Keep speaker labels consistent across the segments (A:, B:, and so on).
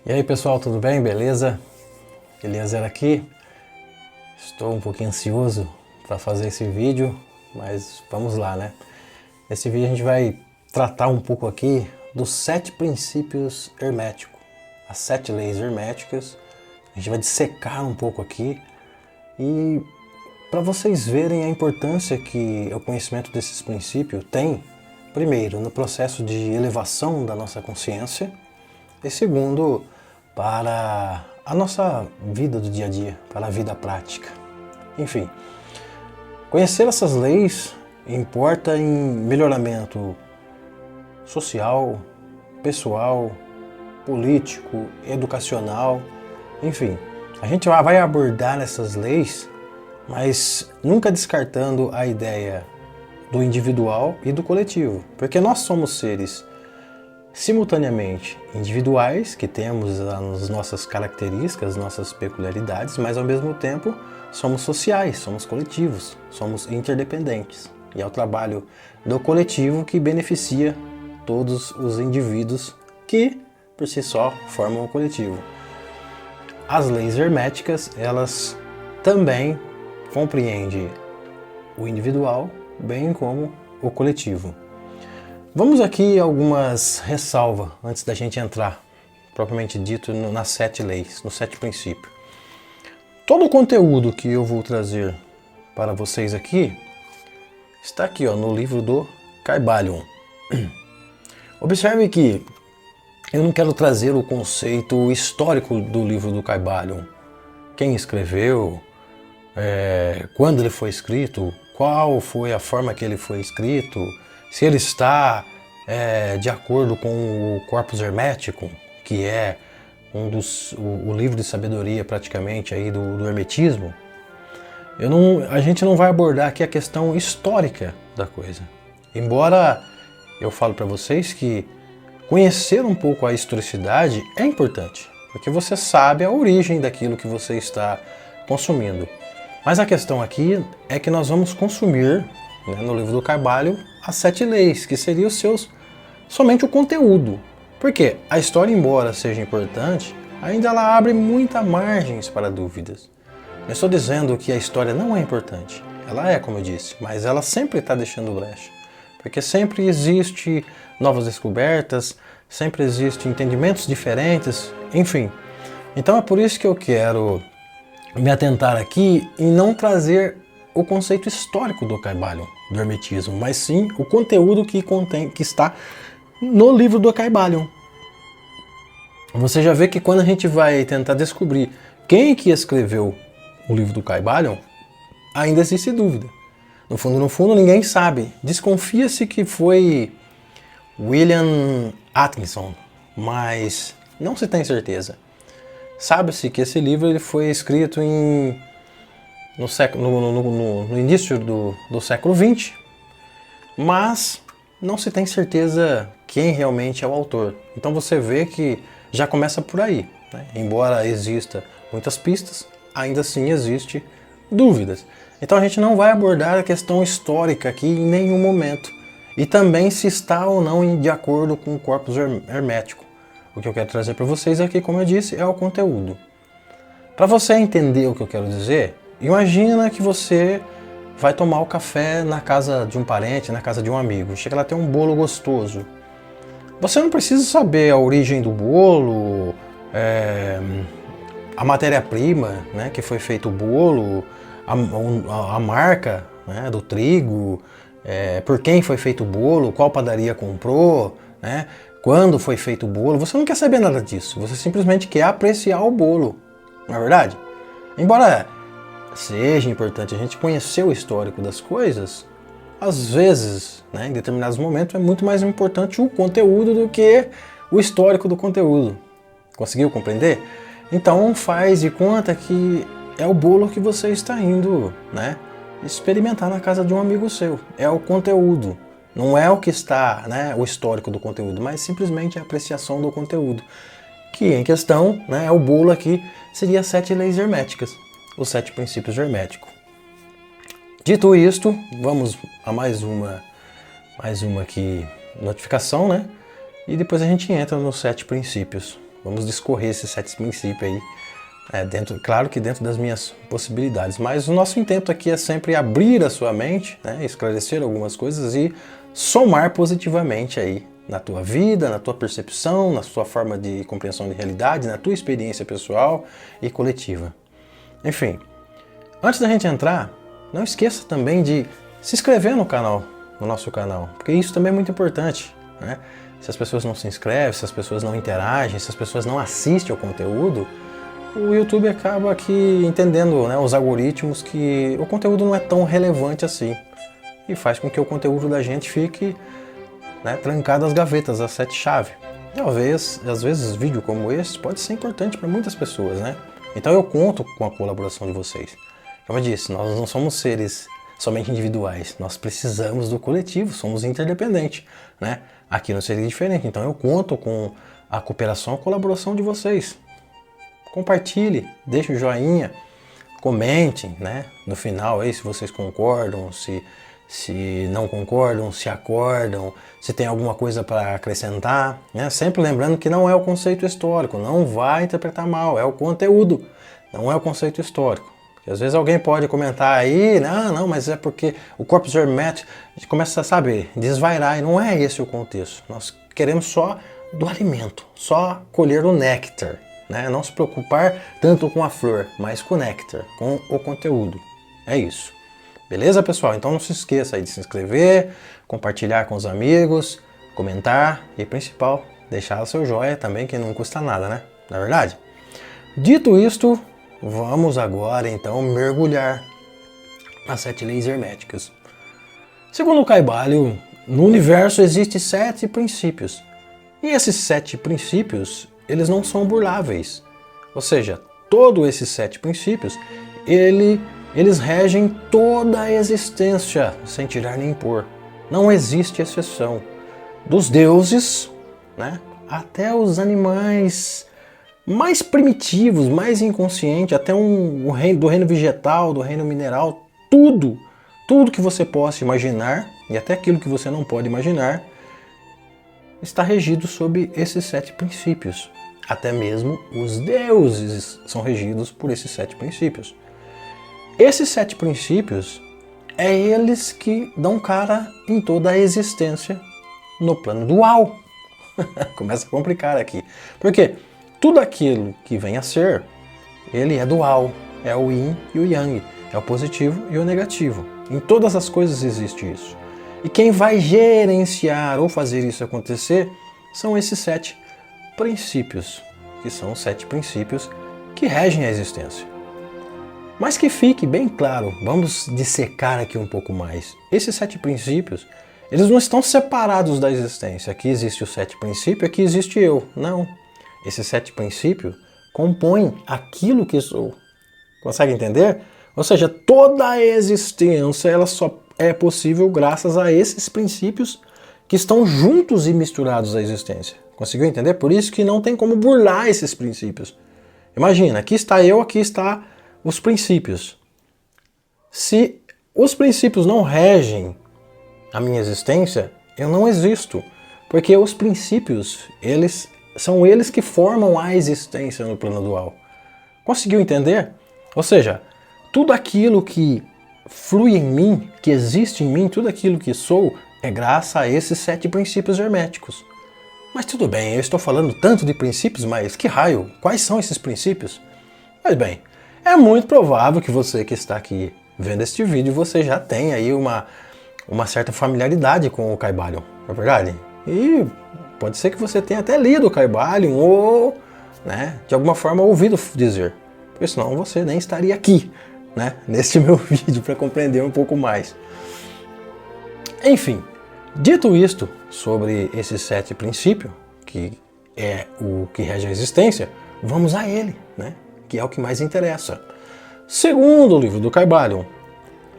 A: E aí pessoal, tudo bem? Beleza? Eliezer aqui. Estou um pouquinho ansioso para fazer esse vídeo, mas vamos lá, né? Nesse vídeo a gente vai tratar um pouco aqui dos 7 princípios herméticos, as 7 leis herméticas. A gente vai dissecar um pouco aqui e para vocês verem a importância que o conhecimento desses princípios tem, primeiro, no processo de elevação da nossa consciência e segundo, para a nossa vida do dia a dia, para a vida prática. Enfim, conhecer essas leis importa em melhoramento social, pessoal, político, educacional, enfim. A gente vai abordar essas leis, mas nunca descartando a ideia do individual e do coletivo, porque nós somos seres simultaneamente individuais, que temos as nossas características, nossas peculiaridades, mas ao mesmo tempo somos sociais, somos coletivos, somos interdependentes. E é o trabalho do coletivo que beneficia todos os indivíduos que, por si só, formam o coletivo. As leis herméticas, elas também compreendem o individual, bem como o coletivo. Vamos aqui algumas ressalvas antes da gente entrar, propriamente dito, nas 7 leis, nos 7 princípios. Todo o conteúdo que eu vou trazer para vocês aqui está aqui no livro do Kybalion. Observe que eu não quero trazer o conceito histórico do livro do Kybalion. Quem escreveu, quando ele foi escrito, qual foi a forma que ele foi escrito, se ele está de acordo com o Corpus Hermético, que é o livro de sabedoria praticamente aí do hermetismo. A gente não vai abordar aqui a questão histórica da coisa. Embora eu falo para vocês que conhecer um pouco a historicidade é importante, porque você sabe a origem daquilo que você está consumindo. Mas a questão aqui é que nós vamos consumir, no livro do Kybalion, as 7 leis, que seriam somente o conteúdo. Porque a história, embora seja importante, ainda ela abre muitas margens para dúvidas. Eu estou dizendo que a história não é importante. Ela é, como eu disse, mas ela sempre está deixando brecha. Porque sempre existe novas descobertas, sempre existem entendimentos diferentes, enfim. Então é por isso que eu quero me atentar aqui e não trazer o conceito histórico do Kybalion, do hermetismo, mas sim o conteúdo que está no livro do Kybalion. Você já vê que quando a gente vai tentar descobrir quem que escreveu o livro do Kybalion, ainda existe dúvida. No fundo, ninguém sabe. Desconfia-se que foi William Atkinson, mas não se tem certeza. Sabe-se que esse livro ele foi escrito no início do século XX, mas não se tem certeza quem realmente é o autor. Então você vê que já começa por aí, né? Embora exista muitas pistas, ainda assim existe dúvidas. Então a gente não vai abordar a questão histórica aqui em nenhum momento. E também se está ou não de acordo com o corpus hermético. O que eu quero trazer para vocês aqui, como eu disse, é o conteúdo. Para você entender o que eu quero dizer, imagina que você vai tomar o café na casa de um parente, na casa de um amigo. Chega lá, tem um bolo gostoso. Você não precisa saber a origem do bolo, a matéria-prima, né, que foi feito o bolo, a marca, né, do trigo, por quem foi feito o bolo, qual padaria comprou, né, quando foi feito o bolo. Você não quer saber nada disso. Você simplesmente quer apreciar o bolo, não é verdade? Embora seja importante a gente conhecer o histórico das coisas, às vezes, em determinados momentos, é muito mais importante o conteúdo do que o histórico do conteúdo. Conseguiu compreender? Então faz de conta que é o bolo que você está indo, experimentar na casa de um amigo seu. É o conteúdo. Não é o que está, o histórico do conteúdo, mas simplesmente a apreciação do conteúdo. Que em questão, é o bolo aqui, seria as 7 leis herméticas. Os 7 princípios herméticos. Dito isto, vamos a mais uma aqui notificação, E depois a gente entra nos 7 princípios. Vamos discorrer esses 7 princípios aí, claro que dentro das minhas possibilidades, mas o nosso intento aqui é sempre abrir a sua mente, né, esclarecer algumas coisas e somar positivamente aí na tua vida, na tua percepção, na sua forma de compreensão de realidade, na tua experiência pessoal e coletiva. Enfim, antes da gente entrar, não esqueça também de se inscrever no canal, no nosso canal, porque isso também é muito importante, né? Se as pessoas não se inscrevem, se as pessoas não interagem, se as pessoas não assistem ao conteúdo, o YouTube acaba aqui entendendo, né, os algoritmos, que o conteúdo não é tão relevante assim e faz com que o conteúdo da gente fique, né, trancado às gavetas, às 7 chaves. E às vezes vídeo como esse pode ser importante para muitas pessoas, né? Então eu conto com a colaboração de vocês. Como eu disse, nós não somos seres somente individuais, nós precisamos do coletivo, somos interdependentes, né? Aqui não seria diferente, então eu conto com a cooperação e a colaboração de vocês. Compartilhe, deixe o joinha, comentem, né? No final aí se vocês concordam, se não concordam, se acordam, se tem alguma coisa para acrescentar, né? Sempre lembrando que não é o conceito histórico, não vai interpretar mal, é o conteúdo, não é o conceito histórico. Porque às vezes alguém pode comentar aí, não, mas é porque o corpus hermético começa a, saber, desvairar, e não é esse o contexto. Nós queremos só do alimento, só colher o néctar, né? Não se preocupar tanto com a flor, mas com o néctar, com o conteúdo. É isso. Beleza, pessoal? Então não se esqueça aí de se inscrever, compartilhar com os amigos, comentar e, principal, deixar o seu joinha também, que não custa nada, né? Não é verdade? Dito isto, vamos agora então mergulhar nas 7 leis herméticas. Segundo o Kybalion, no universo existem 7 princípios. E esses 7 princípios, eles não são burláveis. Ou seja, todos esses 7 princípios, eles regem toda a existência, sem tirar nem pôr. Não existe exceção. Dos deuses, né, até os animais mais primitivos, mais inconscientes, até do reino vegetal, do reino mineral, tudo que você possa imaginar, e até aquilo que você não pode imaginar, está regido sob esses 7 princípios. Até mesmo os deuses são regidos por esses 7 princípios. Esses 7 princípios, é eles que dão cara em toda a existência no plano dual. Começa a complicar aqui. Por quê? Tudo aquilo que vem a ser, ele é dual. É o yin e o yang. É o positivo e o negativo. Em todas as coisas existe isso. E quem vai gerenciar ou fazer isso acontecer são esses 7 princípios, que são os 7 princípios que regem a existência. Mas que fique bem claro, vamos dissecar aqui um pouco mais. Esses 7 princípios, eles não estão separados da existência. Aqui existe os 7 princípios, aqui existe eu. Não. Esses 7 princípios compõem aquilo que sou. Consegue entender? Ou seja, toda a existência ela só é possível graças a esses princípios que estão juntos e misturados à existência. Conseguiu entender? Por isso que não tem como burlar esses princípios. Imagina, aqui está eu, aqui está os princípios. Se os princípios não regem a minha existência, eu não existo. Porque os princípios, são eles que formam a existência no plano dual. Conseguiu entender? Ou seja, tudo aquilo que flui em mim, que existe em mim, tudo aquilo que sou, é graças a esses 7 princípios herméticos. Mas tudo bem, eu estou falando tanto de princípios, mas que raio? Quais são esses princípios? Pois bem, é muito provável que você que está aqui vendo este vídeo, você já tenha aí uma certa familiaridade com o Kybalion, não é verdade? E pode ser que você tenha até lido o Kybalion ou, né, de alguma forma ouvido dizer. Porque senão você nem estaria aqui, né, neste meu vídeo para compreender um pouco mais. Enfim, dito isto sobre esses 7 princípios, que é o que rege a existência, vamos a ele, né, que é o que mais interessa. Segundo o livro do Kybalion,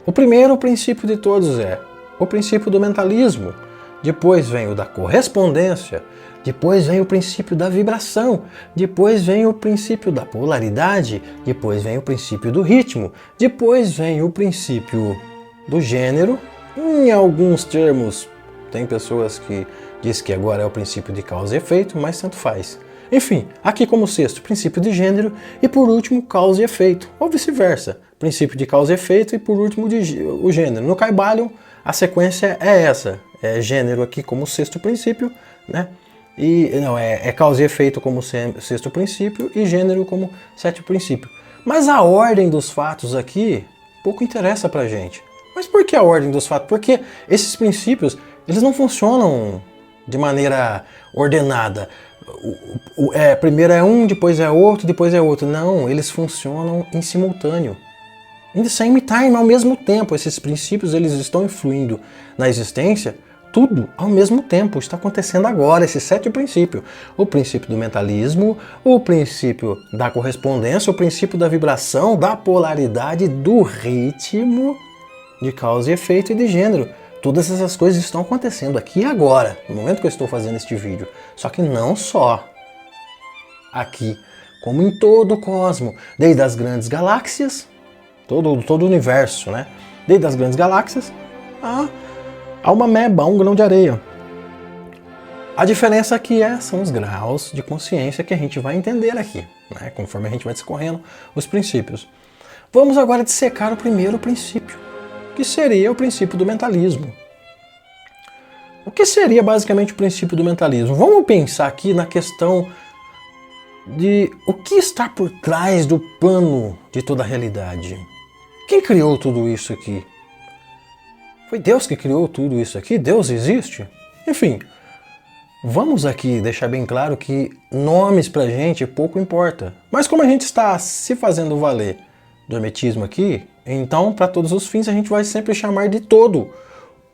A: o primeiro princípio de todos é o princípio do mentalismo. Depois vem o da correspondência, depois vem o princípio da vibração, depois vem o princípio da polaridade, depois vem o princípio do ritmo, depois vem o princípio do gênero. Em alguns termos, tem pessoas que dizem que agora é o princípio de causa e efeito, mas tanto faz. Enfim, aqui como sexto, princípio de gênero e por último, causa e efeito, ou vice-versa. Princípio de causa e efeito e por último o gênero. No Kybalion, a sequência é essa, é gênero aqui como sexto princípio, né? E não, é causa e efeito como sexto princípio e gênero como sétimo princípio. Mas a ordem dos fatos aqui pouco interessa pra gente. Mas por que a ordem dos fatos? Porque esses princípios, eles não funcionam de maneira ordenada. Primeiro é um, depois é outro, depois é outro. Não, eles funcionam em simultâneo. Same time, ao mesmo tempo. Esses princípios, eles estão influindo na existência, tudo ao mesmo tempo. Está acontecendo agora, esse sétimo princípio. O princípio do mentalismo, o princípio da correspondência, o princípio da vibração, da polaridade, do ritmo, de causa e efeito e de gênero. Todas essas coisas estão acontecendo aqui e agora, no momento que eu estou fazendo este vídeo. Só que não só aqui, como em todo o cosmo, desde as grandes galáxias, todo o universo, né? Desde as grandes galáxias a uma ameba, a um grão de areia. A diferença aqui são os graus de consciência que a gente vai entender aqui, né? Conforme a gente vai discorrendo os princípios. Vamos agora dissecar o primeiro princípio, que seria o princípio do mentalismo. O que seria basicamente o princípio do mentalismo? Vamos pensar aqui na questão de o que está por trás do pano de toda a realidade. Quem criou tudo isso aqui? Foi Deus que criou tudo isso aqui? Deus existe? Enfim, vamos aqui deixar bem claro que nomes pra gente pouco importa. Mas como a gente está se fazendo valer do hermetismo aqui, então, para todos os fins, a gente vai sempre chamar de todo.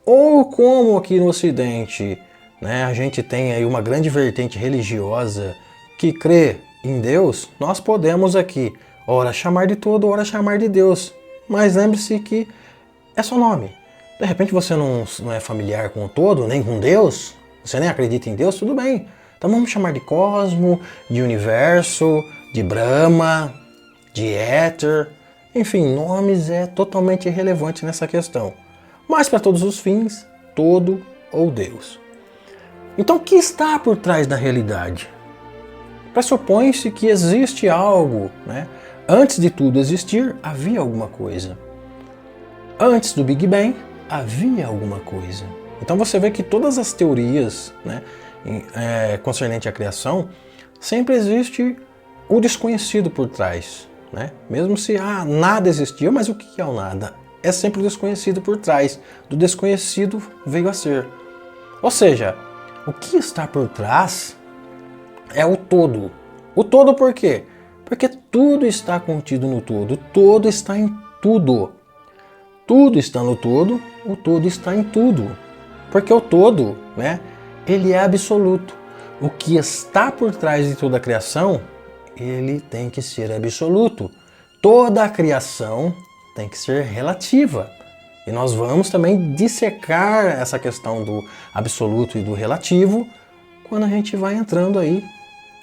A: Ou como aqui no Ocidente, né, a gente tem aí uma grande vertente religiosa que crê em Deus, nós podemos aqui, ora chamar de todo, ora chamar de Deus. Mas lembre-se que é só nome. De repente você não é familiar com o todo, nem com Deus, você nem acredita em Deus, tudo bem. Então vamos chamar de cosmo, de universo, de Brahma, de éter. Enfim, nomes é totalmente irrelevante nessa questão. Mas para todos os fins, todo ou Deus. Então o que está por trás da realidade? Pressupõe-se que existe algo, né? Antes de tudo existir, havia alguma coisa. Antes do Big Bang, havia alguma coisa. Então você vê que todas as teorias, né, concernente à criação, sempre existe o desconhecido por trás. Né? Mesmo se nada existia, mas o que é o nada? É sempre o desconhecido por trás. Do desconhecido veio a ser. Ou seja, o que está por trás é o todo. O todo por quê? Porque tudo está contido no todo. O todo está em tudo. Tudo está no todo, o todo está em tudo. Porque o todo, né, ele é absoluto. O que está por trás de toda a criação, ele tem que ser absoluto. Toda a criação tem que ser relativa. E nós vamos também dissecar essa questão do absoluto e do relativo quando a gente vai entrando aí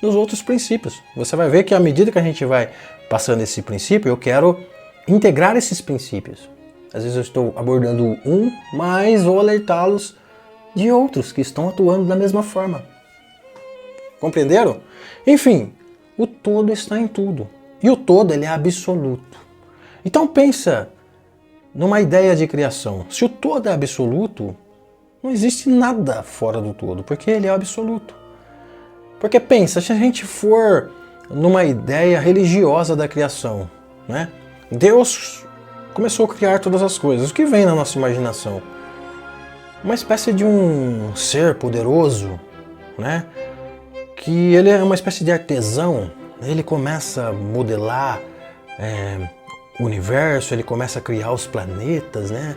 A: nos outros princípios. Você vai ver que à medida que a gente vai passando esse princípio, eu quero integrar esses princípios. Às vezes eu estou abordando um, mas vou alertá-los de outros que estão atuando da mesma forma. Compreenderam? Enfim, o todo está em tudo. E o todo, ele é absoluto. Então pensa numa ideia de criação. Se o todo é absoluto, não existe nada fora do todo, porque ele é absoluto. Porque pensa, se a gente for numa ideia religiosa da criação, né? Deus começou a criar todas as coisas. O que vem na nossa imaginação? Uma espécie de um ser poderoso, né? Que ele é uma espécie de artesão. Ele começa a modelar o universo, ele começa a criar os planetas, né?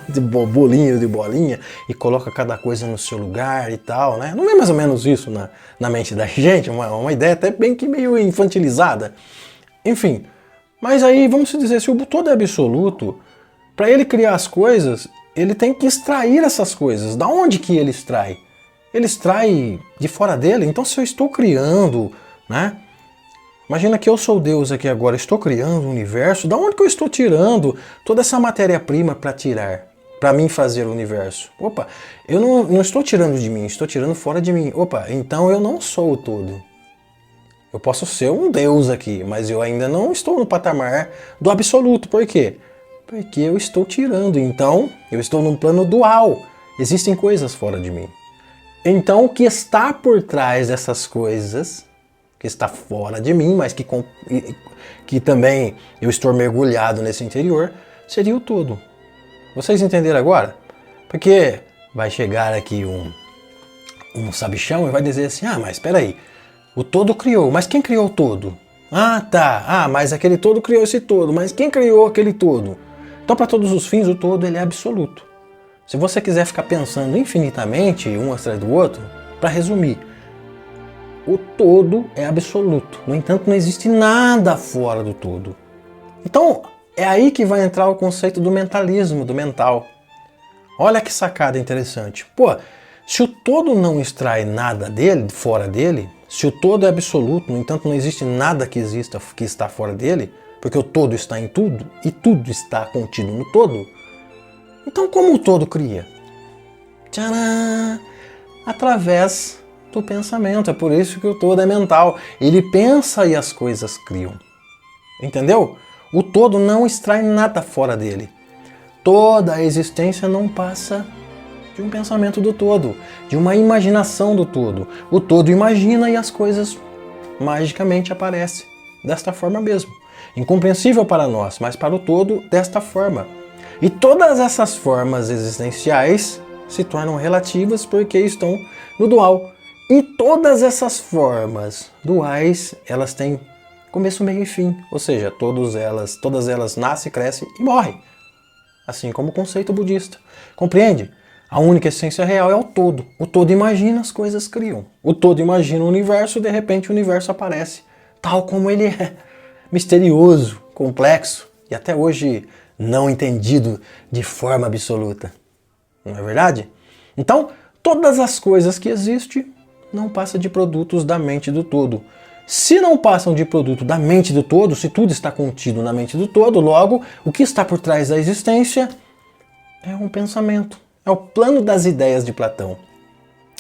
A: de bolinho, de bolinha, e coloca cada coisa no seu lugar e tal, né? Não é mais ou menos isso na mente da gente? Uma ideia até bem que meio infantilizada. Enfim, mas aí vamos dizer, se o todo é absoluto, para ele criar as coisas, ele tem que extrair essas coisas. Da onde que ele extrai? Ele extrai de fora dele. Então se eu estou criando, né? Imagina que eu sou Deus aqui agora, estou criando o universo, da onde que eu estou tirando toda essa matéria-prima para tirar? para mim fazer o universo. Opa, eu não estou tirando de mim, estou tirando fora de mim. Opa, então eu não sou o todo. Eu posso ser um Deus aqui, mas eu ainda não estou no patamar do absoluto. Por quê? Porque eu estou tirando. Então, eu estou num plano dual. Existem coisas fora de mim. Então, o que está por trás dessas coisas, que está fora de mim, mas que também eu estou mergulhado nesse interior, seria o todo. Vocês entenderam agora? Porque vai chegar aqui um sabichão e vai dizer assim, mas espera aí, o todo criou, mas quem criou o todo? Tá, mas aquele todo criou esse todo, mas quem criou aquele todo? Então, para todos os fins, o todo ele é absoluto. Se você quiser ficar pensando infinitamente, um atrás do outro, para resumir, o todo é absoluto. No entanto, não existe nada fora do todo. Então, é aí que vai entrar o conceito do mentalismo, do mental. Olha que sacada interessante. Se o todo não extrai nada dele, fora dele, se o todo é absoluto, no entanto, não existe nada que exista que está fora dele, porque o todo está em tudo e tudo está contido no todo, então como o todo cria? Tcharam! Através do pensamento. É por isso que o todo é mental. Ele pensa e as coisas criam. Entendeu? O todo não extrai nada fora dele. Toda a existência não passa de um pensamento do todo, de uma imaginação do todo. O todo imagina e as coisas magicamente aparecem desta forma mesmo. Incompreensível para nós, mas para o todo desta forma. E todas essas formas existenciais se tornam relativas porque estão no dual. E todas essas formas duais, elas têm começo, meio e fim. Ou seja, todas elas nascem, crescem e morrem. Assim como o conceito budista. Compreende? A única essência real é o todo. O todo imagina, as coisas criam. O todo imagina o universo, de repente o universo aparece tal como ele é. Misterioso, complexo e até hoje não entendido de forma absoluta. Não é verdade? Então, todas as coisas que existem não passam de produtos da mente do todo. Se não passam de produto da mente do todo, se tudo está contido na mente do todo, logo, o que está por trás da existência é um pensamento. É o plano das ideias de Platão.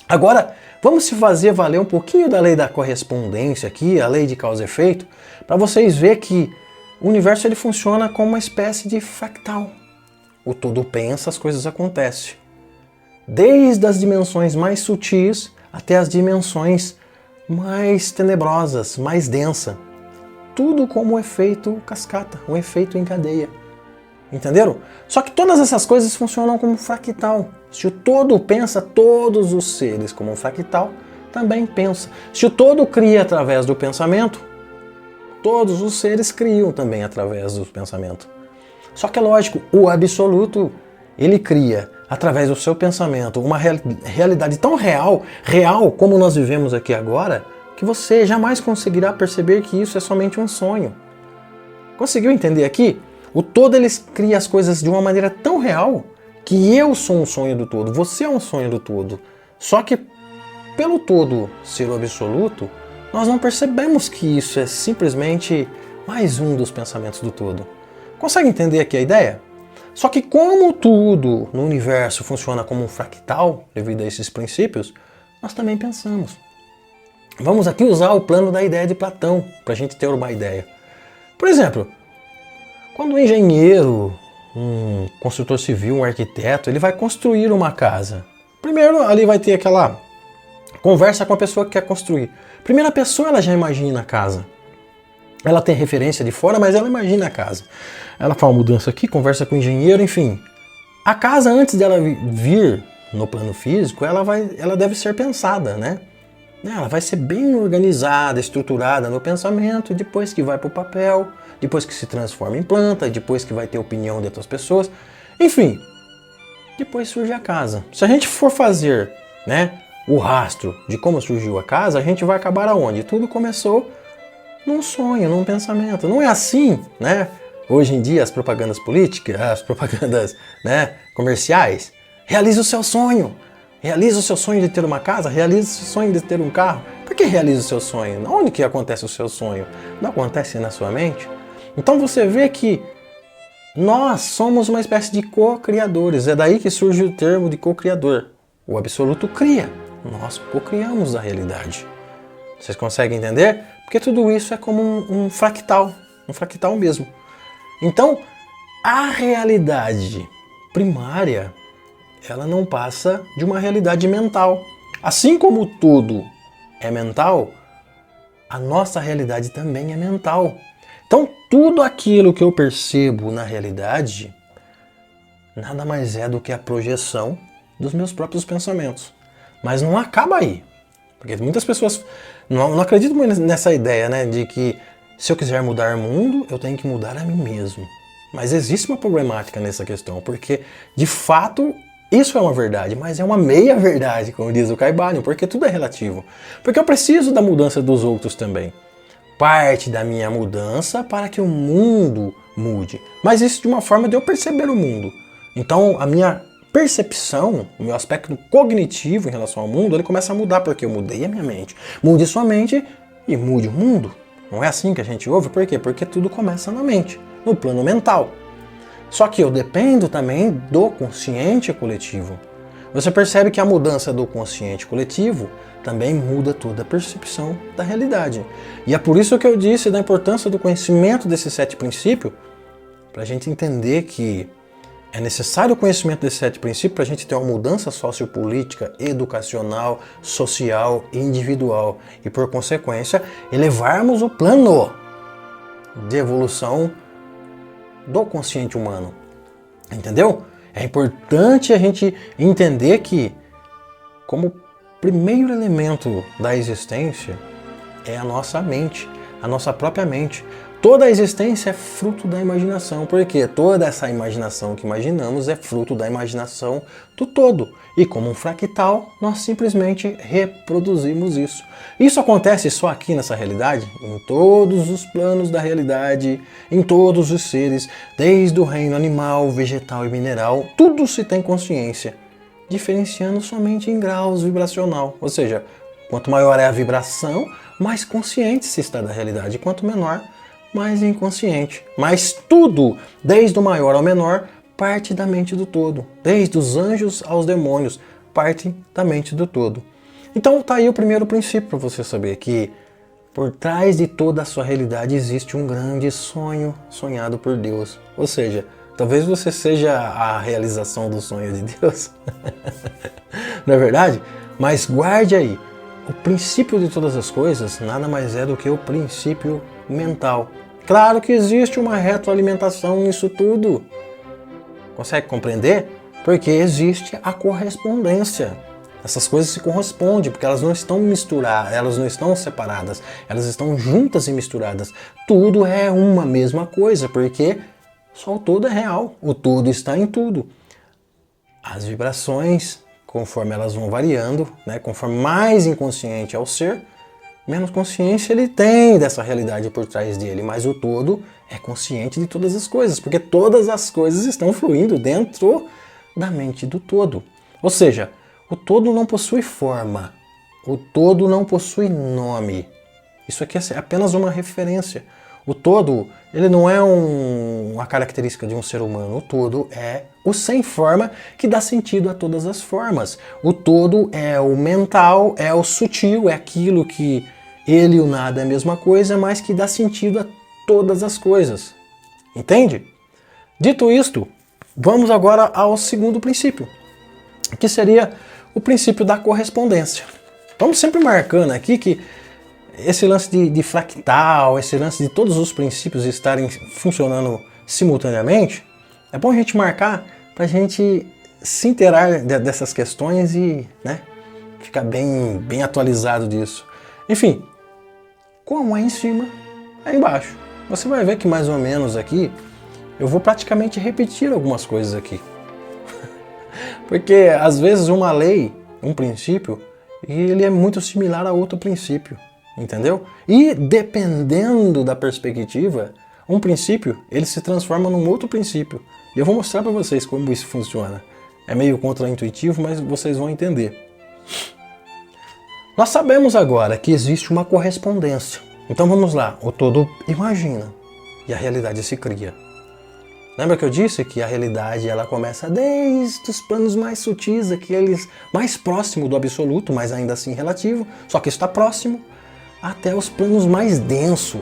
A: Agora, vamos se fazer valer um pouquinho da lei da correspondência aqui, a lei de causa e efeito, para vocês verem que o universo ele funciona como uma espécie de fractal. O todo pensa, as coisas acontecem. Desde as dimensões mais sutis até as dimensões mais tenebrosas, mais densas. Tudo como um efeito cascata, um efeito em cadeia. Entenderam? Só que todas essas coisas funcionam como fractal. Se o todo pensa, todos os seres como um fractal também pensam. Se o todo cria através do pensamento, todos os seres criam também através do pensamento. Só que é lógico, o absoluto, ele cria através do seu pensamento uma realidade tão real como nós vivemos aqui agora, que você jamais conseguirá perceber que isso é somente um sonho. Conseguiu entender aqui? O todo ele cria as coisas de uma maneira tão real que eu sou um sonho do todo, você é um sonho do todo. Só que pelo todo ser o absoluto, nós não percebemos que isso é simplesmente mais um dos pensamentos do todo. Consegue entender aqui a ideia? Só que como tudo no universo funciona como um fractal, devido a esses princípios, nós também pensamos. Vamos aqui usar o plano da ideia de Platão, para a gente ter uma ideia. Por exemplo, quando um engenheiro, um construtor civil, um arquiteto, ele vai construir uma casa. Primeiro ali vai ter aquela conversa com a pessoa que quer construir. Primeira pessoa ela já imagina a casa. Ela tem referência de fora, mas ela imagina a casa. Ela faz uma mudança aqui, conversa com o engenheiro, enfim. A casa, antes dela vir no plano físico, ela deve ser pensada, né? Ela vai ser bem organizada, estruturada no pensamento, depois que vai para o papel, depois que se transforma em planta, depois que vai ter opinião de outras pessoas. Enfim, depois surge a casa. Se a gente for fazer, né, o rastro de como surgiu a casa, a gente vai acabar aonde? Tudo começou num sonho, num pensamento. Não é assim, né? Hoje em dia as propagandas políticas, as propagandas, né, comerciais, realiza o seu sonho. Realiza o seu sonho de ter uma casa, realiza o seu sonho de ter um carro. Por que realiza o seu sonho? Onde que acontece o seu sonho? Não acontece na sua mente? Então você vê que Nós somos uma espécie de co-criadores. É daí que surge o termo de co-criador. O absoluto cria. Nós co-criamos a realidade. Vocês conseguem entender? Porque tudo isso é como um fractal mesmo. Então, a realidade primária, ela não passa de uma realidade mental. Assim como tudo é mental, a nossa realidade também é mental. Então, tudo aquilo que eu percebo na realidade nada mais é do que a projeção dos meus próprios pensamentos. Mas não acaba aí. Porque muitas pessoas não acreditam muito nessa ideia, né, de que se eu quiser mudar o mundo, eu tenho que mudar a mim mesmo. Mas existe uma problemática nessa questão, porque, de fato, isso é uma verdade, mas é uma meia-verdade, como diz o Caibalion, porque tudo é relativo. Porque eu preciso da mudança dos outros também. Parte da minha mudança para que o mundo mude. Mas isso de uma forma de eu perceber o mundo. Então, a minha percepção, o meu aspecto cognitivo em relação ao mundo, ele começa a mudar, porque eu mudei a minha mente. Mude sua mente e mude o mundo. Não é assim que a gente ouve? Por quê? Porque tudo começa na mente, no plano mental. Só que eu dependo também do consciente coletivo. Você percebe que a mudança do consciente coletivo também muda toda a percepção da realidade. E é por isso que eu disse da importância do conhecimento desses 7 princípios, para a gente entender que é necessário o conhecimento desses 7 princípios para a gente ter uma mudança sociopolítica, educacional, social e individual. E, por consequência, elevarmos o plano de evolução do consciente humano. Entendeu? É importante a gente entender que, como primeiro elemento da existência, é a nossa mente, a nossa própria mente. Toda a existência é fruto da imaginação, porque toda essa imaginação que imaginamos é fruto da imaginação do todo. E como um fractal, nós simplesmente reproduzimos isso. Isso acontece só aqui nessa realidade? Em todos os planos da realidade, em todos os seres, desde o reino animal, vegetal e mineral, tudo se tem consciência, diferenciando somente em graus vibracional. Ou seja, quanto maior é a vibração, mais consciente se está da realidade, quanto menor, mais inconsciente. Mas tudo, desde o maior ao menor, parte da mente do todo. Desde os anjos aos demônios, parte da mente do todo. Então tá aí o primeiro princípio para você saber que por trás de toda a sua realidade existe um grande sonho sonhado por Deus. Ou seja, talvez você seja a realização do sonho de Deus. Não é verdade? Mas guarde aí, o princípio de todas as coisas nada mais é do que o princípio mental. Claro que existe uma retroalimentação nisso tudo. Consegue compreender? Porque existe a correspondência. Essas coisas se correspondem, porque elas não estão misturadas, elas não estão separadas, elas estão juntas e misturadas. Tudo é uma mesma coisa, porque só o todo é real, o todo está em tudo. As vibrações, conforme elas vão variando, né, conforme mais inconsciente é o ser, menos consciência ele tem dessa realidade por trás dele, mas o todo é consciente de todas as coisas, porque todas as coisas estão fluindo dentro da mente do todo. Ou seja, o todo não possui forma, o todo não possui nome. Isso aqui é apenas uma referência. O todo, ele não é uma característica de um ser humano. O todo é o sem forma que dá sentido a todas as formas. O todo é o mental, é o sutil, é aquilo que ele e o nada é a mesma coisa, mas que dá sentido a todas as coisas. Entende? Dito isto, vamos agora ao segundo princípio, que seria o princípio da correspondência. Vamos sempre marcando aqui que esse lance de fractal, esse lance de todos os princípios estarem funcionando simultaneamente, é bom a gente marcar para a gente se inteirar dessas questões e, né, ficar bem atualizado disso. Enfim, como é em cima, é embaixo. Você vai ver que mais ou menos aqui eu vou praticamente repetir algumas coisas aqui. Porque às vezes uma lei, um princípio, ele é muito similar a outro princípio, entendeu? E dependendo da perspectiva, um princípio ele se transforma num outro princípio. E eu vou mostrar para vocês como isso funciona. É meio contraintuitivo, mas vocês vão entender. Nós sabemos agora que existe uma correspondência. Então vamos lá, o todo imagina e a realidade se cria. Lembra que eu disse que a realidade ela começa desde os planos mais sutis, aqueles mais próximos do absoluto, mas ainda assim relativo, só que está próximo, até os planos mais densos.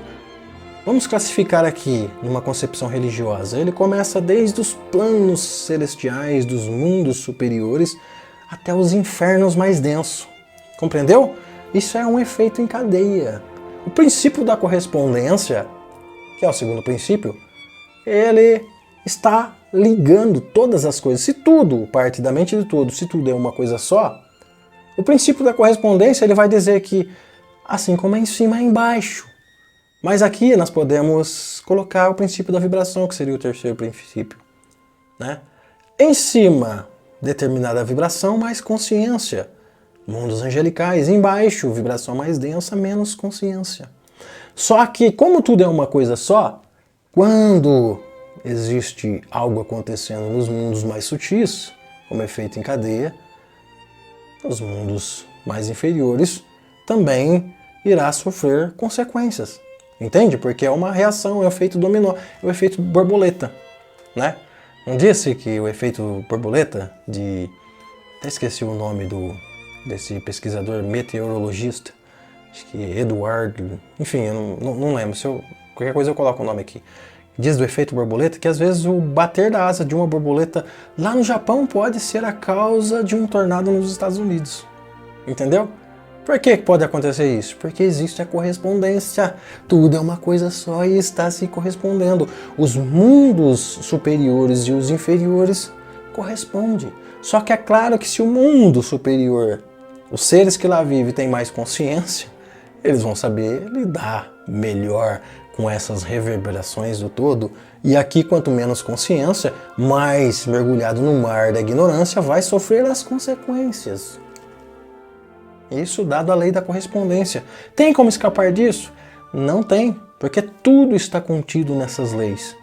A: Vamos classificar aqui numa concepção religiosa. Ele começa desde os planos celestiais, dos mundos superiores, até os infernos mais densos. Compreendeu? Isso é um efeito em cadeia. O princípio da correspondência, que é o segundo princípio, ele está ligando todas as coisas. Se tudo parte da mente de todo, se tudo é uma coisa só, o princípio da correspondência ele vai dizer que assim como é em cima é embaixo. Mas aqui nós podemos colocar o princípio da vibração, que seria o terceiro princípio, né? Em cima, determinada vibração, mais consciência. Mundos angelicais. Embaixo, vibração mais densa, menos consciência. Só que, como tudo é uma coisa só, quando existe algo acontecendo nos mundos mais sutis, como efeito em cadeia, os mundos mais inferiores também irá sofrer consequências. Entende? Porque é uma reação, é o efeito dominó, é o efeito borboleta, né? Não disse que o efeito borboleta até esqueci o nome desse pesquisador meteorologista, acho que Eduardo, enfim, eu não lembro, qualquer coisa eu coloco o nome aqui. Diz do efeito borboleta que às vezes o bater da asa de uma borboleta lá no Japão pode ser a causa de um tornado nos Estados Unidos. Entendeu? Por que pode acontecer isso? Porque existe a correspondência. Tudo é uma coisa só e está se correspondendo. Os mundos superiores e os inferiores correspondem. Só que é claro que se o mundo superior, os seres que lá vivem têm mais consciência, eles vão saber lidar melhor com essas reverberações do todo. E aqui, quanto menos consciência, mais mergulhado no mar da ignorância, vai sofrer as consequências. Isso dado a lei da correspondência. Tem como escapar disso? Não tem, porque tudo está contido nessas leis.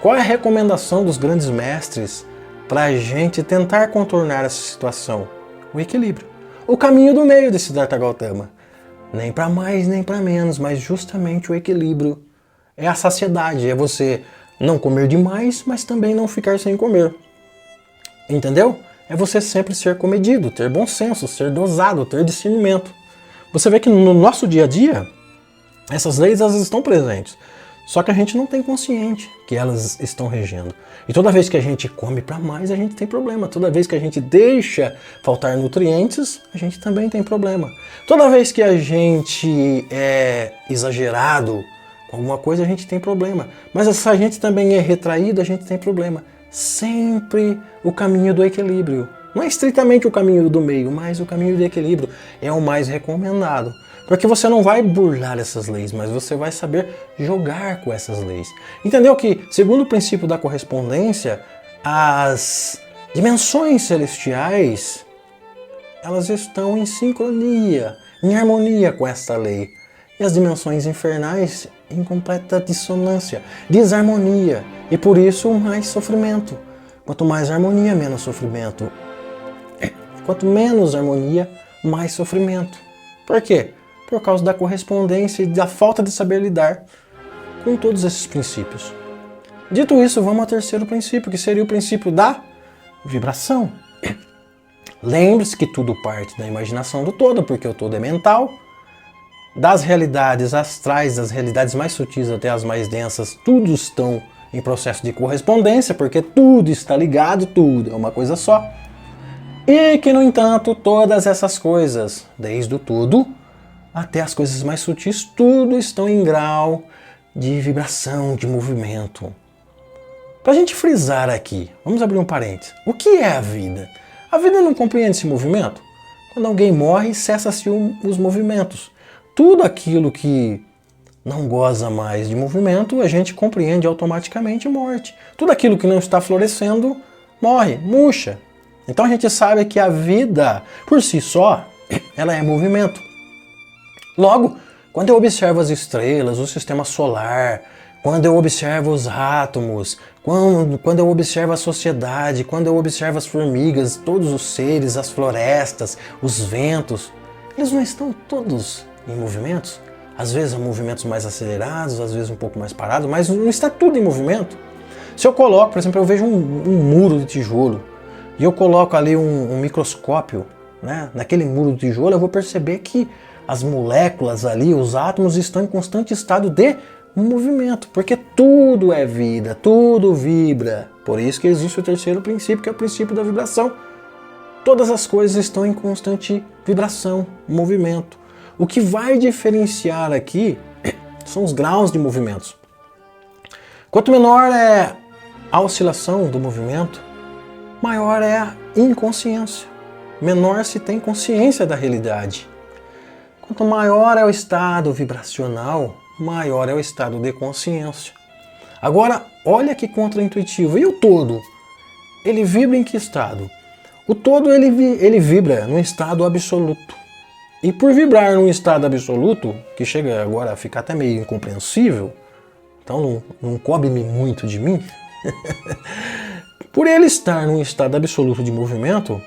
A: Qual é a recomendação dos grandes mestres para a gente tentar contornar essa situação? O equilíbrio. O caminho do meio de Siddhartha Gautama. Nem para mais, nem para menos, mas justamente o equilíbrio. É a saciedade, é você não comer demais, mas também não ficar sem comer. Entendeu? É você sempre ser comedido, ter bom senso, ser dosado, ter discernimento. Você vê que no nosso dia a dia, essas leis elas estão presentes. Só que a gente não tem consciente que elas estão regendo. E toda vez que a gente come para mais, a gente tem problema. Toda vez que a gente deixa faltar nutrientes, a gente também tem problema. Toda vez que a gente é exagerado com alguma coisa, a gente tem problema. Mas se a gente também é retraído, a gente tem problema. Sempre o caminho do equilíbrio. Não é estritamente o caminho do meio, mas o caminho do equilíbrio é o mais recomendado. Porque você não vai burlar essas leis, mas você vai saber jogar com essas leis. Entendeu que, segundo o princípio da correspondência, as dimensões celestiais, elas estão em sincronia, em harmonia com esta lei. E as dimensões infernais em completa dissonância, desarmonia. E por isso mais sofrimento. Quanto mais harmonia, menos sofrimento. Quanto menos harmonia, mais sofrimento. Por quê? Por causa da correspondência e da falta de saber lidar com todos esses princípios. Dito isso, vamos ao terceiro princípio, que seria o princípio da vibração. Lembre-se que tudo parte da imaginação do todo, porque o todo é mental. Das realidades astrais, das realidades mais sutis até as mais densas, tudo estão em processo de correspondência, porque tudo está ligado, tudo é uma coisa só. E que, no entanto, todas essas coisas, desde o tudo até as coisas mais sutis, tudo estão em grau de vibração, de movimento. Para a gente frisar aqui, vamos abrir um parênteses. O que é a vida? A vida não compreende esse movimento? Quando alguém morre, cessa-se os movimentos. Tudo aquilo que não goza mais de movimento, a gente compreende automaticamente morte. Tudo aquilo que não está florescendo, morre, murcha. Então a gente sabe que a vida, por si só, ela é movimento. Logo, quando eu observo as estrelas, o sistema solar, quando eu observo os átomos, quando eu observo a sociedade, quando eu observo as formigas, todos os seres, as florestas, os ventos, eles não estão todos em movimentos? Às vezes em movimentos mais acelerados, às vezes um pouco mais parados, mas não está tudo em movimento. Se eu coloco, por exemplo, eu vejo um muro de tijolo e eu coloco ali um microscópio, né, naquele muro de tijolo, eu vou perceber que as moléculas ali, os átomos estão em constante estado de movimento, porque tudo é vida, tudo vibra. Por isso que existe o terceiro princípio, que é o princípio da vibração. Todas as coisas estão em constante vibração, movimento. O que vai diferenciar aqui são os graus de movimentos. Quanto menor é a oscilação do movimento, maior é a inconsciência. Menor se tem consciência da realidade. Quanto maior é o estado vibracional, maior é o estado de consciência. Agora, olha que contraintuitivo. E o todo? Ele vibra em que estado? O todo ele vibra num estado absoluto. E por vibrar num estado absoluto, que chega agora a ficar até meio incompreensível, então não cobre-me muito de mim, por ele estar num estado absoluto de movimento,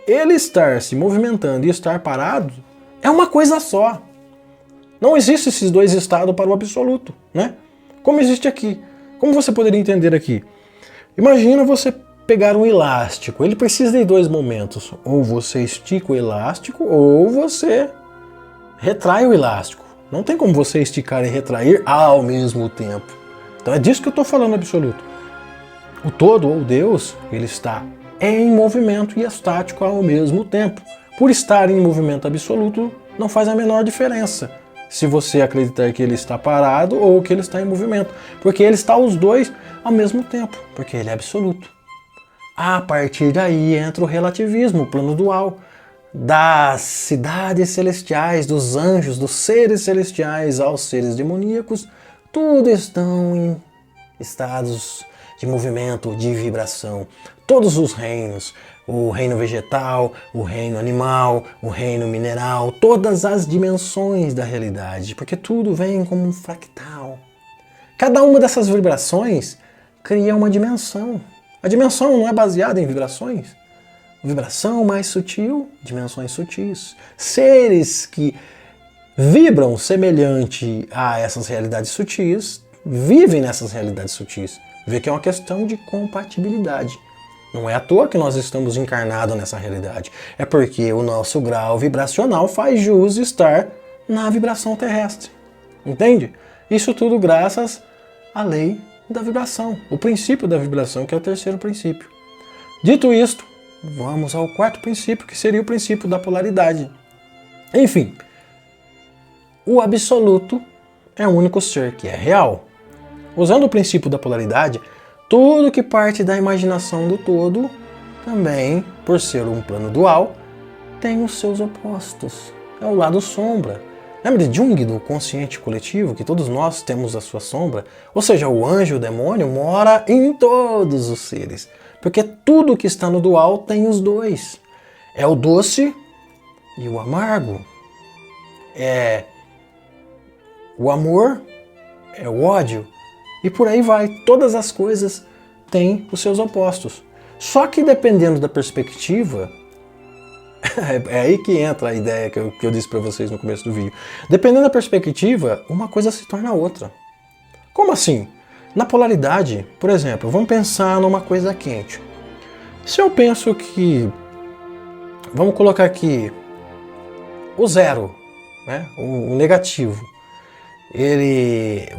A: ele estar se movimentando e estar parado é uma coisa só. Não existem esses dois estados para o absoluto, né? Como existe aqui. Como você poderia entender aqui? Imagina você pegar um elástico. Ele precisa de dois momentos. Ou você estica o elástico, ou você retrai o elástico. Não tem como você esticar e retrair ao mesmo tempo. Então é disso que eu estou falando absoluto. O todo, ou Deus, ele está em movimento e estático ao mesmo tempo. Por estar em movimento absoluto, não faz a menor diferença se você acreditar que ele está parado ou que ele está em movimento, porque ele está os dois ao mesmo tempo, porque ele é absoluto. A partir daí entra o relativismo, o plano dual, das cidades celestiais, dos anjos, dos seres celestiais aos seres demoníacos, tudo estão em estados de movimento, de vibração. Todos os reinos, o reino vegetal, o reino animal, o reino mineral, todas as dimensões da realidade, porque tudo vem como um fractal. Cada uma dessas vibrações cria uma dimensão. A dimensão não é baseada em vibrações. Vibração mais sutil, dimensões sutis. Seres que vibram semelhante a essas realidades sutis, vivem nessas realidades sutis. Vê que é uma questão de compatibilidade. Não é à toa que nós estamos encarnados nessa realidade. É porque o nosso grau vibracional faz jus estar na vibração terrestre. Entende? Isso tudo graças à lei da vibração, o princípio da vibração, que é o terceiro princípio. Dito isto, vamos ao quarto princípio, que seria o princípio da polaridade. Enfim, o absoluto é o único ser que é real. Usando o princípio da polaridade, tudo que parte da imaginação do todo, também, por ser um plano dual, tem os seus opostos. É o lado sombra. Lembra de Jung, do consciente coletivo, que todos nós temos a sua sombra? Ou seja, o anjo, o demônio, mora em todos os seres. Porque tudo que está no dual tem os dois. É o doce e o amargo. É o amor, é o ódio. E por aí vai. Todas as coisas têm os seus opostos. Só que dependendo da perspectiva, é aí que entra a ideia que eu disse para vocês no começo do vídeo. Dependendo da perspectiva, uma coisa se torna outra. Como assim? Na polaridade, por exemplo, vamos pensar numa coisa quente. Se eu penso que, vamos colocar aqui, o zero, né? O negativo,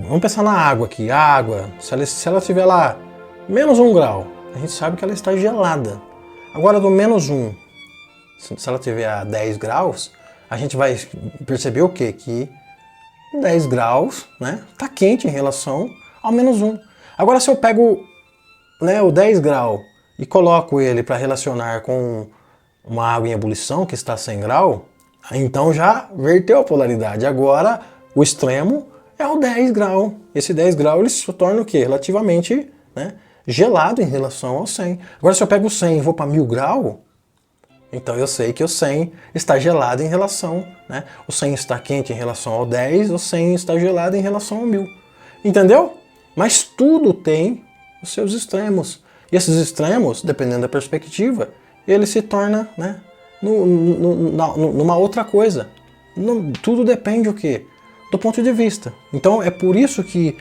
A: vamos pensar na água aqui. A água, se ela estiver lá menos 1 grau, a gente sabe que ela está gelada. Agora do menos 1, se ela estiver a 10 graus, a gente vai perceber o quê? Que 10 graus, né, tá quente em relação ao menos 1. Agora se eu pego, né, o 10 grau e coloco ele para relacionar com uma água em ebulição que está a 100 graus, então já verteu a polaridade. Agora o extremo é o 10 graus. Esse 10 graus ele se torna o quê? Relativamente, né, gelado em relação ao 100. Agora se eu pego o 100 e vou para 1000 graus, então eu sei que o 100 está gelado em relação, né? O 100 está quente em relação ao 10, o 100 está gelado em relação ao 1000. Entendeu? Mas tudo tem os seus extremos. E esses extremos, dependendo da perspectiva, ele se torna, né, numa outra coisa. Tudo depende o quê? Do ponto de vista. Então é por isso que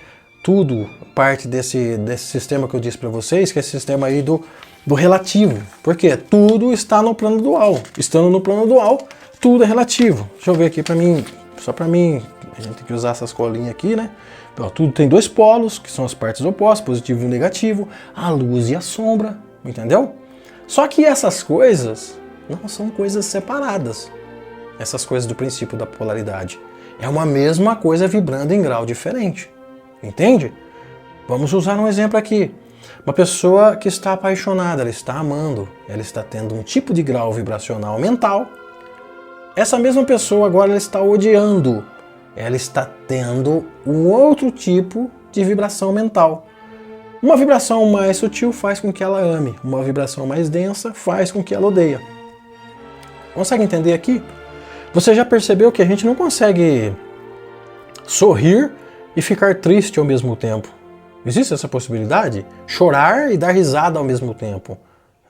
A: tudo parte desse sistema que eu disse para vocês, que é esse sistema aí do relativo. Porque tudo está no plano dual. Estando no plano dual, tudo é relativo. Deixa eu ver aqui para mim, só para mim, a gente tem que usar essas colinhas aqui, né? Ó, tudo tem dois polos, que são as partes opostas, positivo e negativo, a luz e a sombra, entendeu? Só que essas coisas não são coisas separadas. Essas coisas do princípio da polaridade. É uma mesma coisa vibrando em grau diferente. Entende? Vamos usar um exemplo aqui. Uma pessoa que está apaixonada, ela está amando, ela está tendo um tipo de grau vibracional mental. Essa mesma pessoa agora ela está odiando. Ela está tendo um outro tipo de vibração mental. Uma vibração mais sutil faz com que ela ame. Uma vibração mais densa faz com que ela odeie. Consegue entender aqui? Você já percebeu que a gente não consegue sorrir e ficar triste ao mesmo tempo? Existe essa possibilidade? Chorar e dar risada ao mesmo tempo.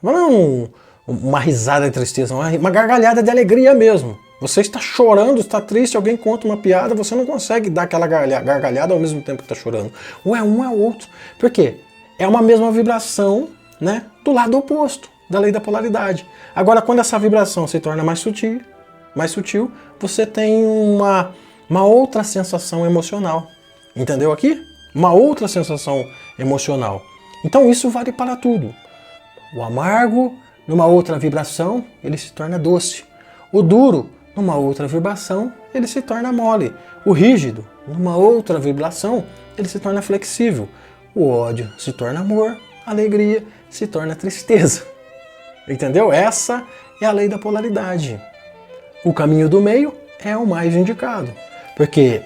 A: Não é uma risada de tristeza, uma gargalhada de alegria mesmo. Você está chorando, está triste, alguém conta uma piada, você não consegue dar aquela gargalhada ao mesmo tempo que está chorando. Ou é um ou é outro. Por quê? É uma mesma vibração, né, do lado oposto da lei da polaridade. Agora, quando essa vibração se torna mais sutil, você tem uma outra sensação emocional. Entendeu aqui? Uma outra sensação emocional. Então isso vale para tudo. O amargo, numa outra vibração, ele se torna doce. O duro, numa outra vibração, ele se torna mole. O rígido, numa outra vibração, ele se torna flexível. O ódio se torna amor, a alegria se torna tristeza. Entendeu? Essa é a lei da polaridade. O caminho do meio é o mais indicado, porque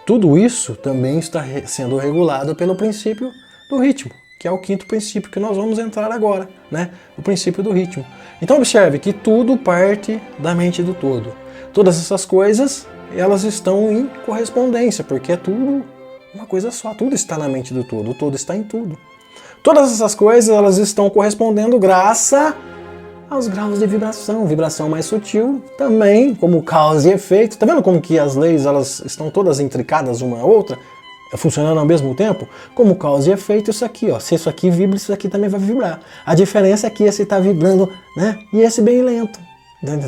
A: tudo isso também está sendo regulado pelo princípio do ritmo, que é o quinto princípio que nós vamos entrar agora, né? O princípio do ritmo. Então observe que tudo parte da mente do todo. Todas essas coisas, elas estão em correspondência, porque é tudo uma coisa só, tudo está na mente do todo, o todo está em tudo. Todas essas coisas, elas estão correspondendo graças aos graus de vibração, vibração mais sutil, também como causa e efeito. Tá vendo como que as leis elas estão todas intricadas uma à outra, funcionando ao mesmo tempo? Como causa e efeito, isso aqui, ó. Se isso aqui vibra, isso aqui também vai vibrar. A diferença é que esse está vibrando, né? E esse bem lento.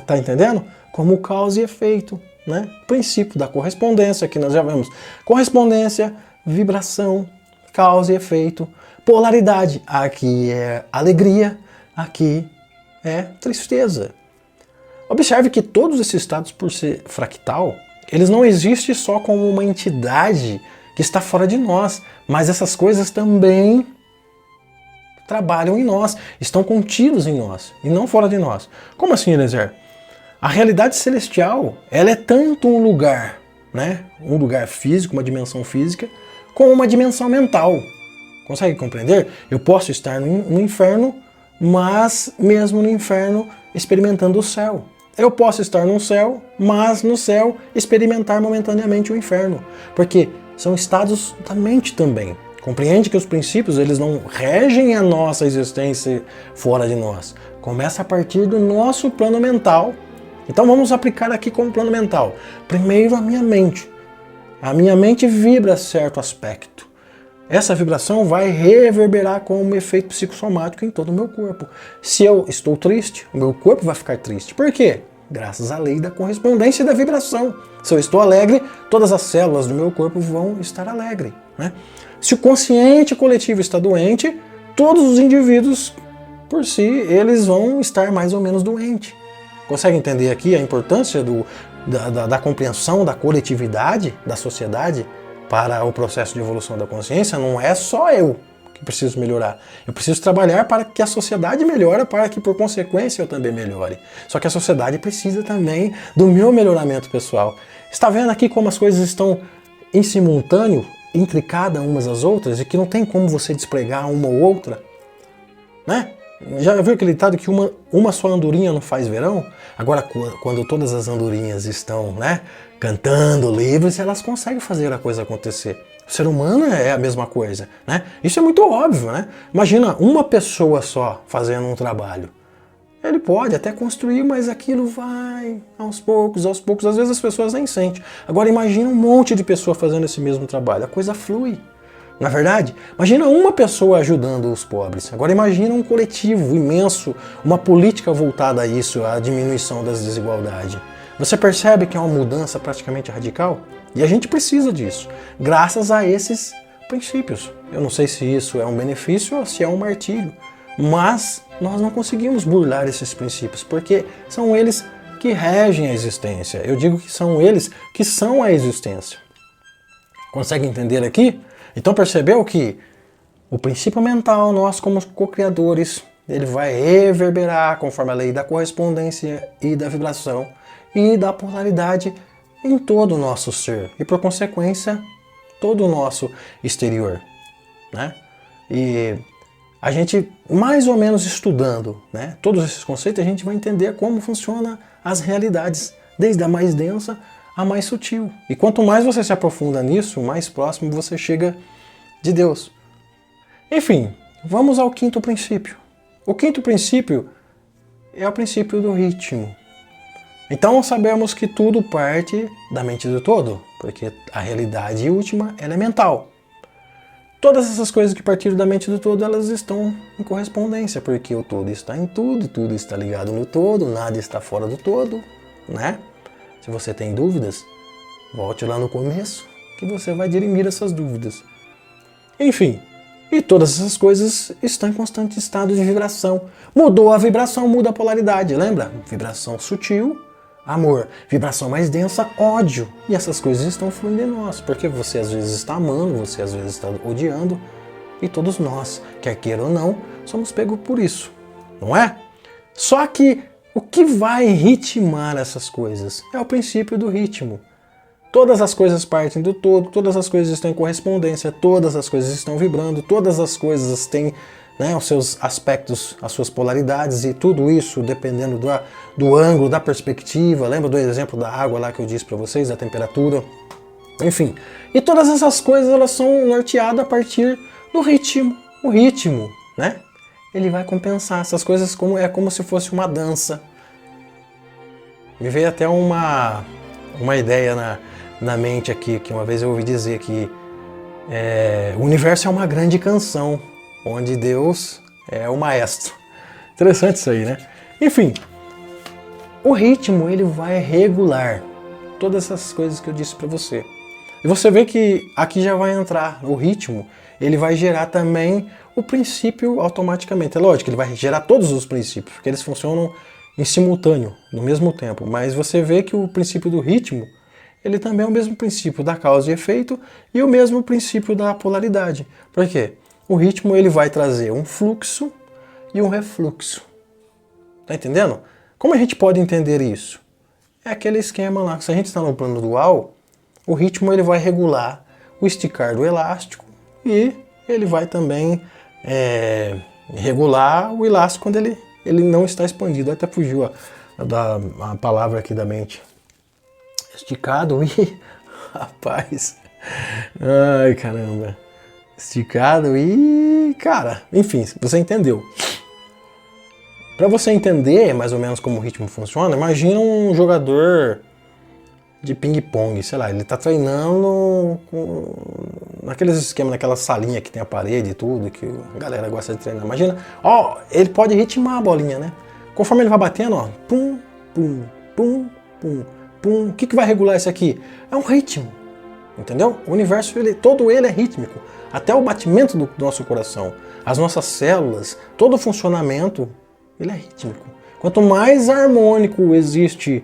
A: Tá entendendo? Como causa e efeito, né? Princípio da correspondência, que nós já vemos. Correspondência, vibração, causa e efeito, polaridade. Aqui é alegria, aqui é tristeza. Observe que todos esses estados, por ser fractal, eles não existem só como uma entidade que está fora de nós, mas essas coisas também trabalham em nós, estão contidos em nós e não fora de nós. Como assim, Eliezer? A realidade celestial, ela é tanto um lugar, né? Um lugar físico, uma dimensão física, como uma dimensão mental. Consegue compreender? Eu posso estar no inferno, mas mesmo no inferno experimentando o céu. Eu posso estar no céu, mas no céu experimentar momentaneamente o inferno. Porque são estados da mente também. Compreende que os princípios eles não regem a nossa existência fora de nós. Começa a partir do nosso plano mental. Então vamos aplicar aqui como plano mental. Primeiro a minha mente. A minha mente vibra certo aspecto. Essa vibração vai reverberar como um efeito psicossomático em todo o meu corpo. Se eu estou triste, o meu corpo vai ficar triste. Por quê? Graças à lei da correspondência e da vibração. Se eu estou alegre, todas as células do meu corpo vão estar alegres, né? Se o consciente coletivo está doente, todos os indivíduos, por si, eles vão estar mais ou menos doentes. Consegue entender aqui a importância da compreensão da coletividade, da sociedade, para o processo de evolução da consciência? Não é só eu que preciso melhorar. Eu preciso trabalhar para que a sociedade melhore, para que, por consequência, eu também melhore. Só que a sociedade precisa também do meu melhoramento pessoal. Está vendo aqui como as coisas estão em simultâneo, intricadas umas às outras, e que não tem como você despregar uma ou outra? Né? Já viu aquele ditado que uma só andorinha não faz verão? Agora, quando todas as andorinhas estão, né, cantando livres, elas conseguem fazer a coisa acontecer. O ser humano é a mesma coisa, né? Isso é muito óbvio, né? Imagina uma pessoa só fazendo um trabalho. Ele pode até construir, mas aquilo vai aos poucos, às vezes as pessoas nem sentem. Agora imagina um monte de pessoas fazendo esse mesmo trabalho, a coisa flui. Na verdade, imagina uma pessoa ajudando os pobres. Agora imagina um coletivo imenso, uma política voltada a isso, à diminuição das desigualdades. Você percebe que é uma mudança praticamente radical? E a gente precisa disso, graças a esses princípios. Eu não sei se isso é um benefício ou se é um martírio, mas nós não conseguimos burlar esses princípios, porque são eles que regem a existência. Eu digo que são eles que são a existência. Consegue entender aqui? Então percebeu que o princípio mental, nós como co-criadores, ele vai reverberar conforme a lei da correspondência e da vibração e da polaridade em todo o nosso ser e, por consequência, todo o nosso exterior, né? E a gente, mais ou menos estudando, né, todos esses conceitos, a gente vai entender como funcionam as realidades, desde a mais densa a mais sutil. E quanto mais você se aprofunda nisso, mais próximo você chega de Deus. Enfim, vamos ao quinto princípio. O quinto princípio é o princípio do ritmo. Então sabemos que tudo parte da mente do todo, porque a realidade última ela é mental. Todas essas coisas que partiram da mente do todo, elas estão em correspondência, porque o todo está em tudo, tudo está ligado no todo, nada está fora do todo, né? Se você tem dúvidas, volte lá no começo, que você vai dirimir essas dúvidas. Enfim, e todas essas coisas estão em constante estado de vibração. Mudou a vibração, muda a polaridade, lembra? Vibração sutil, amor. Vibração mais densa, ódio. E essas coisas estão fluindo em nós, porque você às vezes está amando, você às vezes está odiando, e todos nós, quer queira ou não, somos pegos por isso, não é? Só que o que vai ritmar essas coisas é o princípio do ritmo. Todas as coisas partem do todo, todas as coisas estão em correspondência, todas as coisas estão vibrando, todas as coisas têm, né, os seus aspectos, as suas polaridades, e tudo isso dependendo do ângulo, da perspectiva. Lembra do exemplo da água lá que eu disse para vocês, da temperatura? Enfim, e todas essas coisas elas são norteadas a partir do ritmo. O ritmo, né? Ele vai compensar essas coisas como se fosse uma dança. Me veio até uma ideia na mente aqui, que uma vez eu ouvi dizer que o universo é uma grande canção, onde Deus é o maestro. Interessante isso aí, né? Enfim, o ritmo ele vai regular todas essas coisas que eu disse para você. E você vê que aqui já vai entrar o ritmo, ele vai gerar também o princípio automaticamente. É lógico que ele vai gerar todos os princípios, porque eles funcionam em simultâneo, no mesmo tempo. Mas você vê que o princípio do ritmo, ele também é o mesmo princípio da causa e efeito e o mesmo princípio da polaridade. Por quê? O ritmo ele vai trazer um fluxo e um refluxo. Tá entendendo? Como a gente pode entender isso? É aquele esquema lá, se a gente está no plano dual, o ritmo ele vai regular o esticar do elástico e ele vai também regular o elástico quando ele não está expandido. Até fugiu a palavra aqui da mente. Esticado e... Rapaz... Ai, caramba... Esticado e... Cara, enfim, você entendeu. Para você entender mais ou menos como o ritmo funciona, imagina um jogador de ping-pong, sei lá, ele tá treinando naqueles esquemas, naquela salinha que tem a parede e tudo, que a galera gosta de treinar. Imagina, ó, ele pode ritmar a bolinha, né? Conforme ele vai batendo, ó, pum, pum, pum, pum, pum. O que vai regular isso aqui? É um ritmo, entendeu? O universo, todo ele é rítmico. Até o batimento do nosso coração, as nossas células, todo o funcionamento, ele é rítmico. Quanto mais harmônico existe,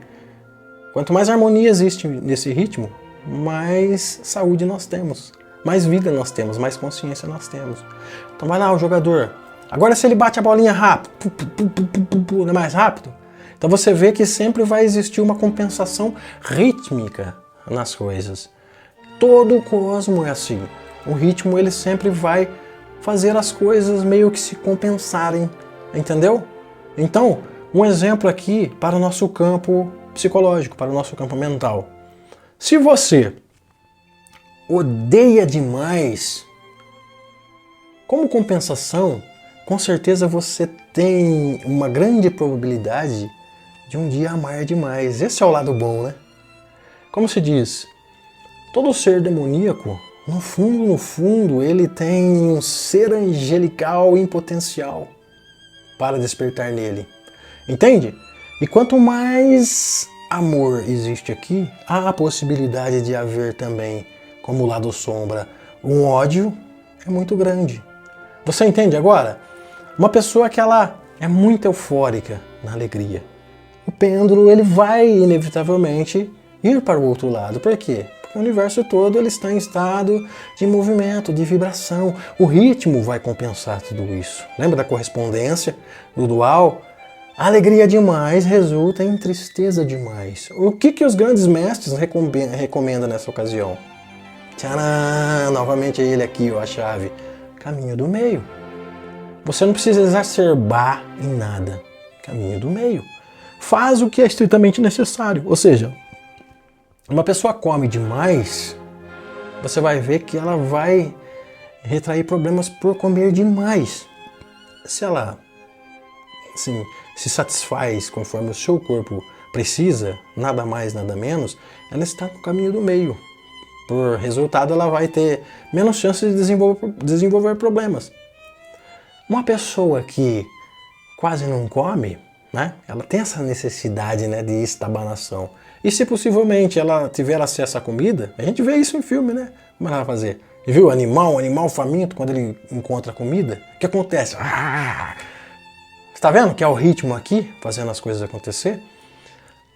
A: quanto mais harmonia existe nesse ritmo, mais saúde nós temos, mais vida nós temos, mais consciência nós temos. Então vai lá o jogador. Agora se ele bate a bolinha rápido, não é mais rápido? Então você vê que sempre vai existir uma compensação rítmica nas coisas. Todo o cosmo é assim. O ritmo ele sempre vai fazer as coisas meio que se compensarem, entendeu? Então, um exemplo aqui para o nosso campo psicológico, para o nosso campo mental. Se você odeia demais, como compensação, com certeza você tem uma grande probabilidade de um dia amar demais. Esse é o lado bom, né? Como se diz, todo ser demoníaco no fundo, ele tem um ser angelical em potencial para despertar nele. Entende? E quanto mais amor existe aqui, há a possibilidade de haver também, como lado sombra, um ódio é muito grande. Você entende agora? Uma pessoa que ela é muito eufórica na alegria. O pêndulo ele vai inevitavelmente ir para o outro lado. Por quê? Porque o universo todo ele está em estado de movimento, de vibração. O ritmo vai compensar tudo isso. Lembra da correspondência do dual? A alegria demais resulta em tristeza demais. O que os grandes mestres recomendam nessa ocasião? Tcharam! Novamente ele aqui, ó, a chave. Caminho do meio. Você não precisa exacerbar em nada. Caminho do meio. Faz o que é estritamente necessário. Ou seja, uma pessoa come demais, você vai ver que ela vai retrair problemas por comer demais. Se ela assim, se satisfaz conforme o seu corpo precisa, nada mais, nada menos, ela está no caminho do meio. Por resultado, ela vai ter menos chance de desenvolver problemas. Uma pessoa que quase não come, né, ela tem essa necessidade, né, de estabanação. E se possivelmente ela tiver acesso à comida, a gente vê isso em filme, né? Como ela vai fazer? E viu um animal faminto, quando ele encontra comida, o que acontece? Você está vendo que é o ritmo aqui, fazendo as coisas acontecer?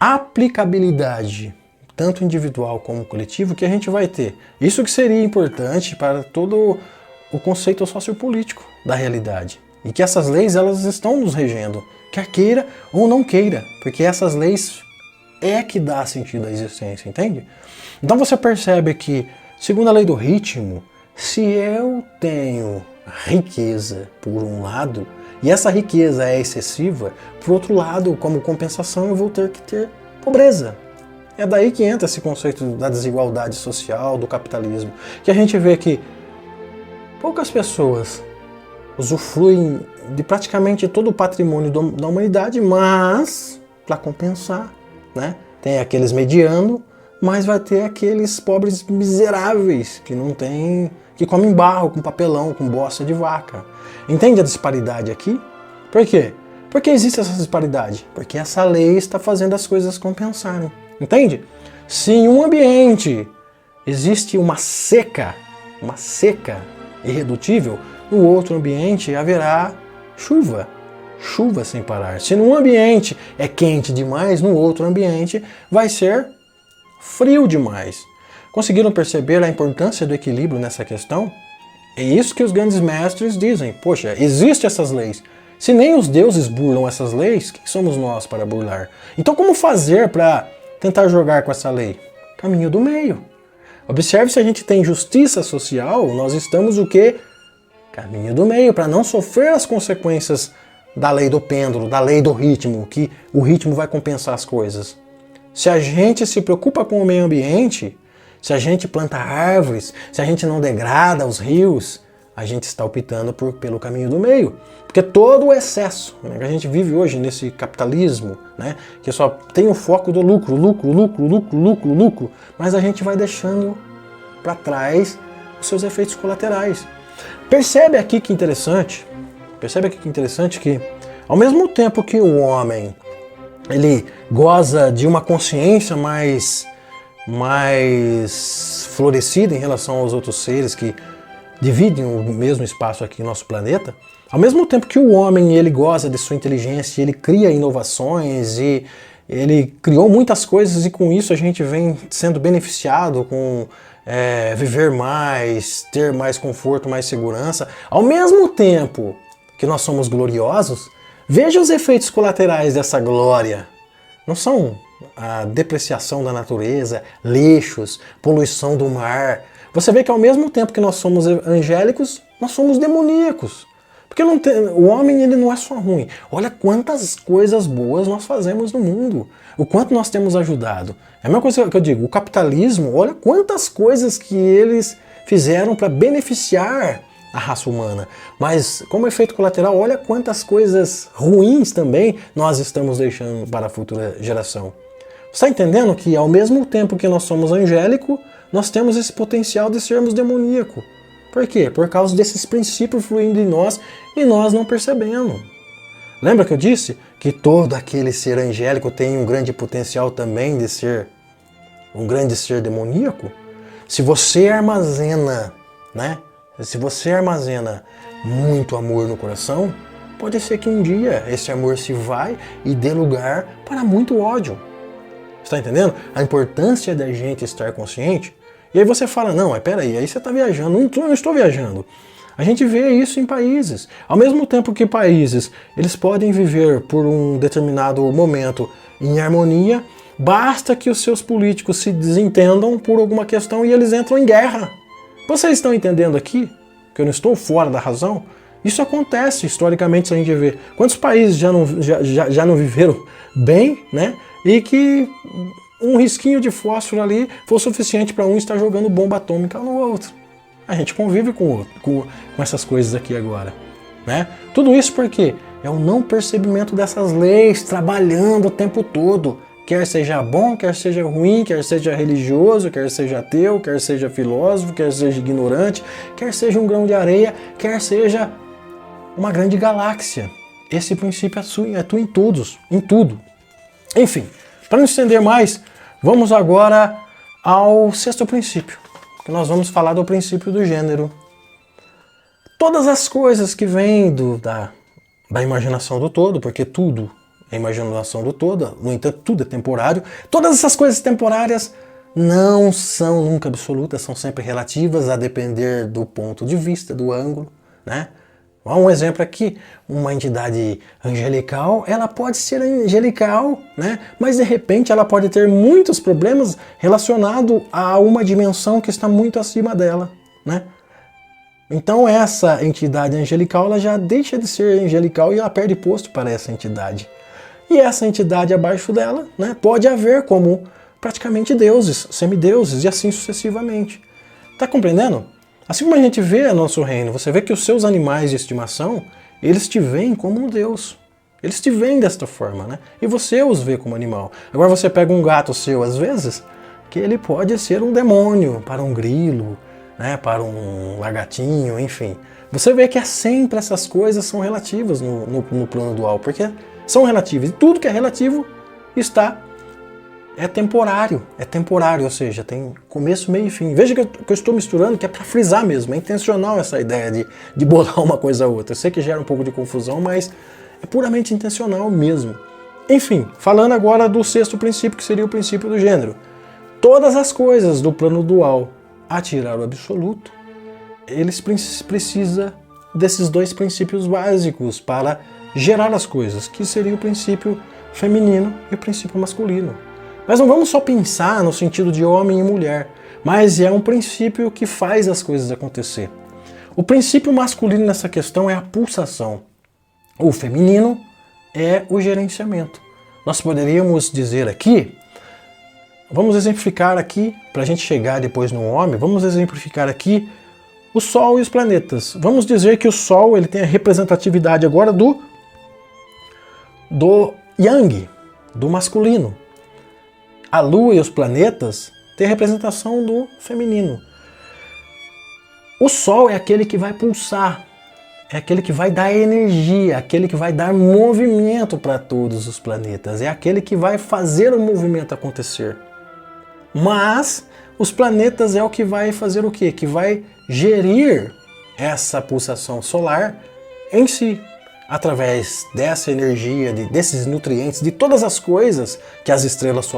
A: Aplicabilidade, tanto individual como coletivo, que a gente vai ter. Isso que seria importante para todo o conceito sociopolítico da realidade. E que essas leis, elas estão nos regendo, quer queira ou não queira, porque essas leis é que dá sentido à existência, entende? Então você percebe que, segundo a lei do ritmo, se eu tenho riqueza por um lado, e essa riqueza é excessiva, por outro lado, como compensação, eu vou ter que ter pobreza. É daí que entra esse conceito da desigualdade social, do capitalismo, que a gente vê que poucas pessoas usufruem de praticamente todo o patrimônio da humanidade, mas, para compensar, né, tem aqueles medianos, mas vai ter aqueles pobres miseráveis que não tem, que comem barro, com papelão, com bosta de vaca. Entende a disparidade aqui? Por quê? Por que existe essa disparidade? Porque essa lei está fazendo as coisas compensarem. Entende? Se em um ambiente existe uma seca irredutível, no outro ambiente haverá chuva sem parar. Se num ambiente é quente demais, no outro ambiente vai ser frio demais. Conseguiram perceber a importância do equilíbrio nessa questão? É isso que os grandes mestres dizem. Poxa, existem essas leis. Se nem os deuses burlam essas leis, quem somos nós para burlar? Então como fazer para tentar jogar com essa lei? Caminho do meio. Observe, se a gente tem justiça social, nós estamos o quê? Caminho do meio, para não sofrer as consequências da lei do pêndulo, da lei do ritmo, que o ritmo vai compensar as coisas. Se a gente se preocupa com o meio ambiente, se a gente planta árvores, se a gente não degrada os rios, a gente está optando pelo caminho do meio. Porque todo o excesso, né, que a gente vive hoje nesse capitalismo, né, que só tem o foco do lucro, mas a gente vai deixando para trás os seus efeitos colaterais. Percebe aqui que interessante que ao mesmo tempo que o homem ele goza de uma consciência mais florescida em relação aos outros seres que dividem o mesmo espaço aqui no nosso planeta, ao mesmo tempo que o homem ele goza de sua inteligência, ele cria inovações e ele criou muitas coisas e com isso a gente vem sendo beneficiado com viver mais, ter mais conforto, mais segurança. Ao mesmo tempo que nós somos gloriosos, veja os efeitos colaterais dessa glória. Não são a depreciação da natureza, lixos, poluição do mar. Você vê que ao mesmo tempo que nós somos angélicos, nós somos demoníacos. Porque o homem ele não é só ruim. Olha quantas coisas boas nós fazemos no mundo. O quanto nós temos ajudado. É a mesma coisa que eu digo, o capitalismo, olha quantas coisas que eles fizeram para beneficiar a raça humana. Mas como efeito colateral, olha quantas coisas ruins também nós estamos deixando para a futura geração. Está entendendo que ao mesmo tempo que nós somos angélicos, nós temos esse potencial de sermos demoníaco. Por quê? Por causa desses princípios fluindo em nós e nós não percebendo. Lembra que eu disse que todo aquele ser angélico tem um grande potencial também de ser um grande ser demoníaco? Se você armazena, né? Se você armazena muito amor no coração, pode ser que um dia esse amor se vai e dê lugar para muito ódio. Está entendendo? A importância da gente estar consciente. E aí você fala, não, mas peraí, aí você está viajando. Não estou viajando. A gente vê isso em países. Ao mesmo tempo que países, eles podem viver por um determinado momento em harmonia, basta que os seus políticos se desentendam por alguma questão e eles entram em guerra. Vocês estão entendendo aqui que eu não estou fora da razão? Isso acontece historicamente, se a gente vê. Quantos países já não viveram bem, né? E que um risquinho de fósforo ali foi o suficiente para um estar jogando bomba atômica no outro. A gente convive com essas coisas aqui agora, né? Tudo isso porque é o não percebimento dessas leis trabalhando o tempo todo. Quer seja bom, quer seja ruim, quer seja religioso, quer seja ateu, quer seja filósofo, quer seja ignorante, quer seja um grão de areia, quer seja uma grande galáxia. Esse princípio atua em todos, em tudo. Enfim, para não estender mais, vamos agora ao sexto princípio, que nós vamos falar do princípio do gênero. Todas as coisas que vêm da imaginação do todo, porque tudo é imaginação do todo, no entanto, tudo é temporário. Todas essas coisas temporárias não são nunca absolutas, são sempre relativas, a depender do ponto de vista, do ângulo, né? Um exemplo aqui, uma entidade angelical, ela pode ser angelical, né? Mas de repente ela pode ter muitos problemas relacionados a uma dimensão que está muito acima dela, né? Então essa entidade angelical, ela já deixa de ser angelical e ela perde posto para essa entidade. E essa entidade abaixo dela, né, pode haver como praticamente deuses, semideuses e assim sucessivamente. Tá compreendendo? Assim como a gente vê nosso reino, você vê que os seus animais de estimação, eles te veem como um deus. Eles te veem desta forma, né? E você os vê como animal. Agora você pega um gato seu, às vezes, que ele pode ser um demônio para um grilo, né, para um lagartinho, enfim. Você vê que sempre essas coisas são relativas no plano dual, porque são relativas. E tudo que é relativo é temporário, ou seja, tem começo, meio e fim. Veja que eu estou misturando, que é para frisar mesmo, é intencional essa ideia de bolar uma coisa a outra. Eu sei que gera um pouco de confusão, mas é puramente intencional mesmo. Enfim, falando agora do sexto princípio, que seria o princípio do gênero. Todas as coisas do plano dual a tirar o absoluto, eles precisam desses dois princípios básicos para gerar as coisas, que seria o princípio feminino e o princípio masculino. Mas não vamos só pensar no sentido de homem e mulher, mas é um princípio que faz as coisas acontecer. O princípio masculino nessa questão é a pulsação. O feminino é o gerenciamento. Nós poderíamos dizer aqui, vamos exemplificar aqui, para a gente chegar depois no homem, vamos exemplificar aqui o Sol e os planetas. Vamos dizer que o Sol ele tem a representatividade agora do Yang, do masculino. A Lua e os planetas têm a representação do feminino. O Sol é aquele que vai pulsar, é aquele que vai dar energia, aquele que vai dar movimento para todos os planetas, é aquele que vai fazer o movimento acontecer. Mas os planetas é o que vai fazer o quê? Que vai gerir essa pulsação solar em si, através dessa energia, desses nutrientes, de todas as coisas que as estrelas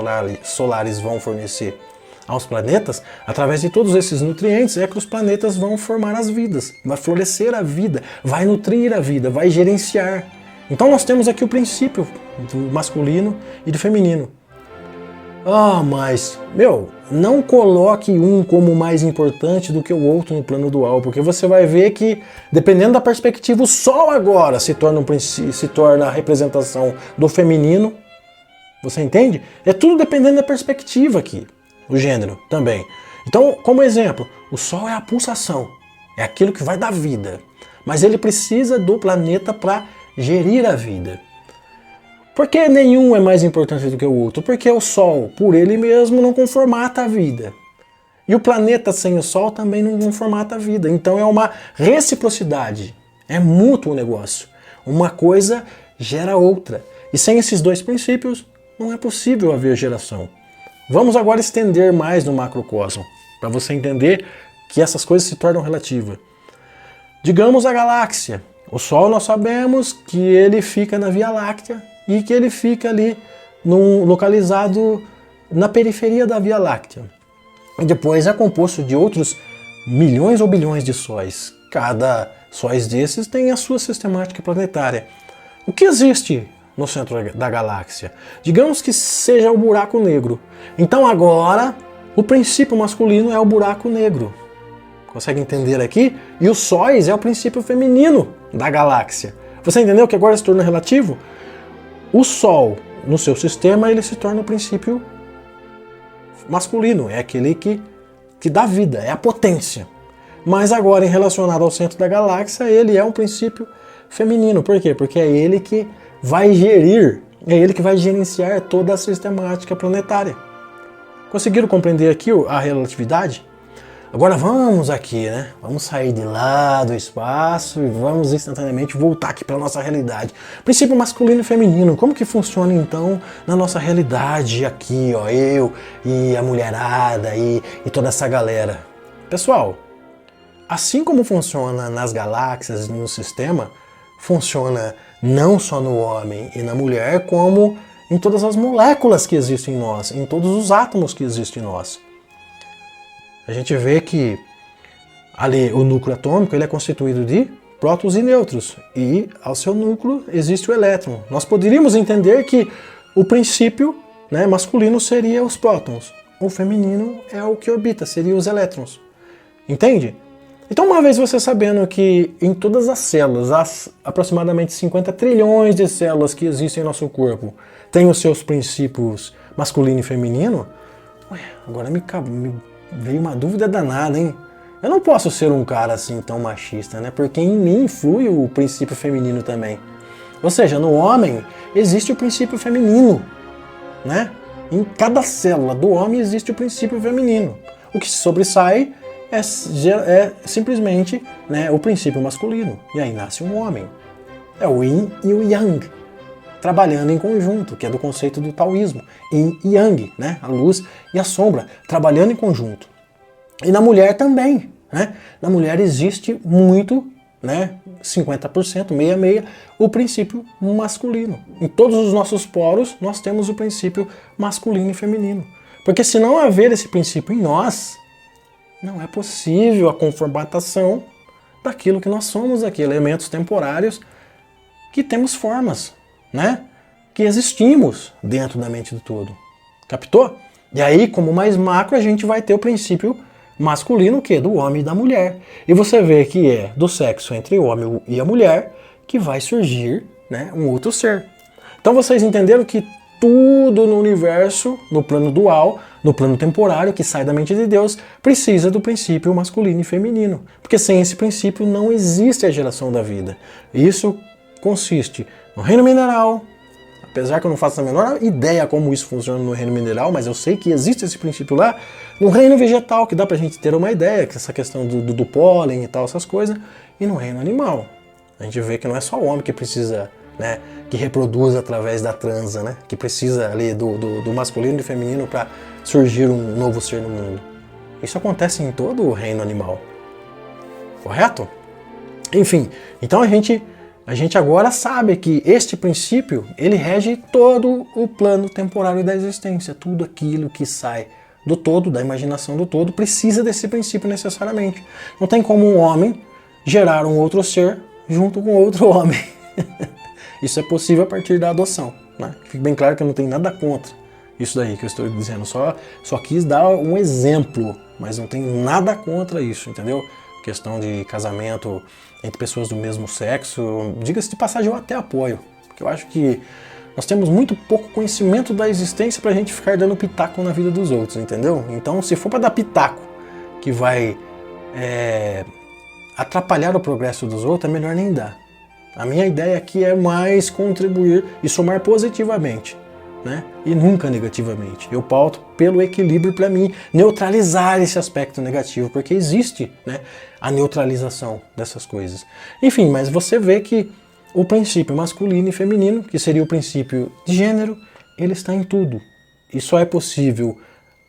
A: solares vão fornecer aos planetas, através de todos esses nutrientes é que os planetas vão formar as vidas, vai florescer a vida, vai nutrir a vida, vai gerenciar. Então nós temos aqui o princípio do masculino e do feminino. Mas, não coloque um como mais importante do que o outro no plano dual, porque você vai ver que, dependendo da perspectiva, o Sol agora se torna a representação do feminino. Você entende? É tudo dependendo da perspectiva aqui, o gênero também. Então, como exemplo, o Sol é a pulsação, é aquilo que vai dar vida, mas ele precisa do planeta para gerir a vida. Por que nenhum é mais importante do que o outro? Porque o Sol, por ele mesmo, não conformata a vida. E o planeta sem o Sol também não formata a vida. Então é uma reciprocidade, é mútuo o negócio. Uma coisa gera outra. E sem esses dois princípios, não é possível haver geração. Vamos agora estender mais no macrocosmo, para você entender que essas coisas se tornam relativas. Digamos a galáxia. O Sol nós sabemos que ele fica na Via Láctea e que ele fica ali localizado na periferia da Via Láctea. E depois é composto de outros milhões ou bilhões de sóis. Cada sóis desses tem a sua sistemática planetária. O que existe no centro da galáxia? Digamos que seja o buraco negro. Então agora o princípio masculino é o buraco negro. Consegue entender aqui? E os sóis é o princípio feminino da galáxia. Você entendeu que agora se torna relativo? O Sol, no seu sistema, ele se torna o princípio masculino, é aquele que dá vida, é a potência. Mas agora, em relacionado ao centro da galáxia, ele é um princípio feminino. Por quê? Porque é ele que vai gerir, é ele que vai gerenciar toda a sistemática planetária. Conseguiram compreender aqui a relatividade? Agora vamos aqui, né? Vamos sair de lá do espaço e vamos instantaneamente voltar aqui para a nossa realidade. Princípio masculino e feminino, como que funciona então na nossa realidade aqui, ó, eu e a mulherada e toda essa galera? Pessoal, assim como funciona nas galáxias e no sistema, funciona não só no homem e na mulher, como em todas as moléculas que existem em nós, em todos os átomos que existem em nós. A gente vê que ali o núcleo atômico ele é constituído de prótons e nêutrons e ao seu núcleo existe o elétron. Nós poderíamos entender que o princípio, né, masculino seria os prótons, o feminino é o que orbita, seria os elétrons. Entende? Então uma vez você sabendo que em todas as células, as aproximadamente 50 trilhões de células que existem em nosso corpo, têm os seus princípios masculino e feminino, agora me veio uma dúvida danada, hein? Eu não posso ser um cara assim tão machista, né? Porque em mim flui o princípio feminino também. Ou seja, no homem existe o princípio feminino, né? Em cada célula do homem existe o princípio feminino. O que se sobressai é simplesmente, né, o princípio masculino. E aí nasce um homem. É o yin e o yang, trabalhando em conjunto, que é do conceito do taoísmo. Yin e yang, né? A luz e a sombra, trabalhando em conjunto. E na mulher também, né? Na mulher existe muito, né? 50%, meia, o princípio masculino. Em todos os nossos poros, nós temos o princípio masculino e feminino. Porque se não haver esse princípio em nós, não é possível a conformatação daquilo que nós somos aqui, elementos temporários que temos formas, né? Que existimos dentro da mente do todo. Captou? E aí, como mais macro, a gente vai ter o princípio masculino, que é do homem e da mulher. E você vê que é do sexo entre o homem e a mulher que vai surgir, né, um outro ser. Então vocês entenderam que tudo no universo, no plano dual, no plano temporário, que sai da mente de Deus, precisa do princípio masculino e feminino. Porque sem esse princípio não existe a geração da vida. Isso consiste no reino mineral, apesar que eu não faço a menor ideia como isso funciona no reino mineral, mas eu sei que existe esse princípio lá, no reino vegetal, que dá pra gente ter uma ideia, que essa questão do pólen e tal, essas coisas, e no reino animal. A gente vê que não é só o homem que precisa, né, que reproduz através da transa, né, que precisa ali do masculino e do feminino para surgir um novo ser no mundo. Isso acontece em todo o reino animal. Correto? Enfim, então a gente agora sabe que este princípio, ele rege todo o plano temporário da existência. Tudo aquilo que sai do todo, da imaginação do todo, precisa desse princípio necessariamente. Não tem como um homem gerar um outro ser junto com outro homem. Isso é possível a partir da adoção, né? Fique bem claro que eu não tenho nada contra isso daí que eu estou dizendo. Só quis dar um exemplo, mas não tenho nada contra isso, entendeu? Questão de casamento entre pessoas do mesmo sexo, diga-se de passagem, eu até apoio, porque eu acho que nós temos muito pouco conhecimento da existência pra gente ficar dando pitaco na vida dos outros, entendeu? Então, se for para dar pitaco que vai atrapalhar o progresso dos outros, é melhor nem dar. A minha ideia aqui é mais contribuir e somar positivamente né? E nunca negativamente. Eu pauto pelo equilíbrio para mim neutralizar esse aspecto negativo, porque existe, né, a neutralização dessas coisas. Enfim, mas você vê que o princípio masculino e feminino, que seria o princípio de gênero, ele está em tudo. E só é possível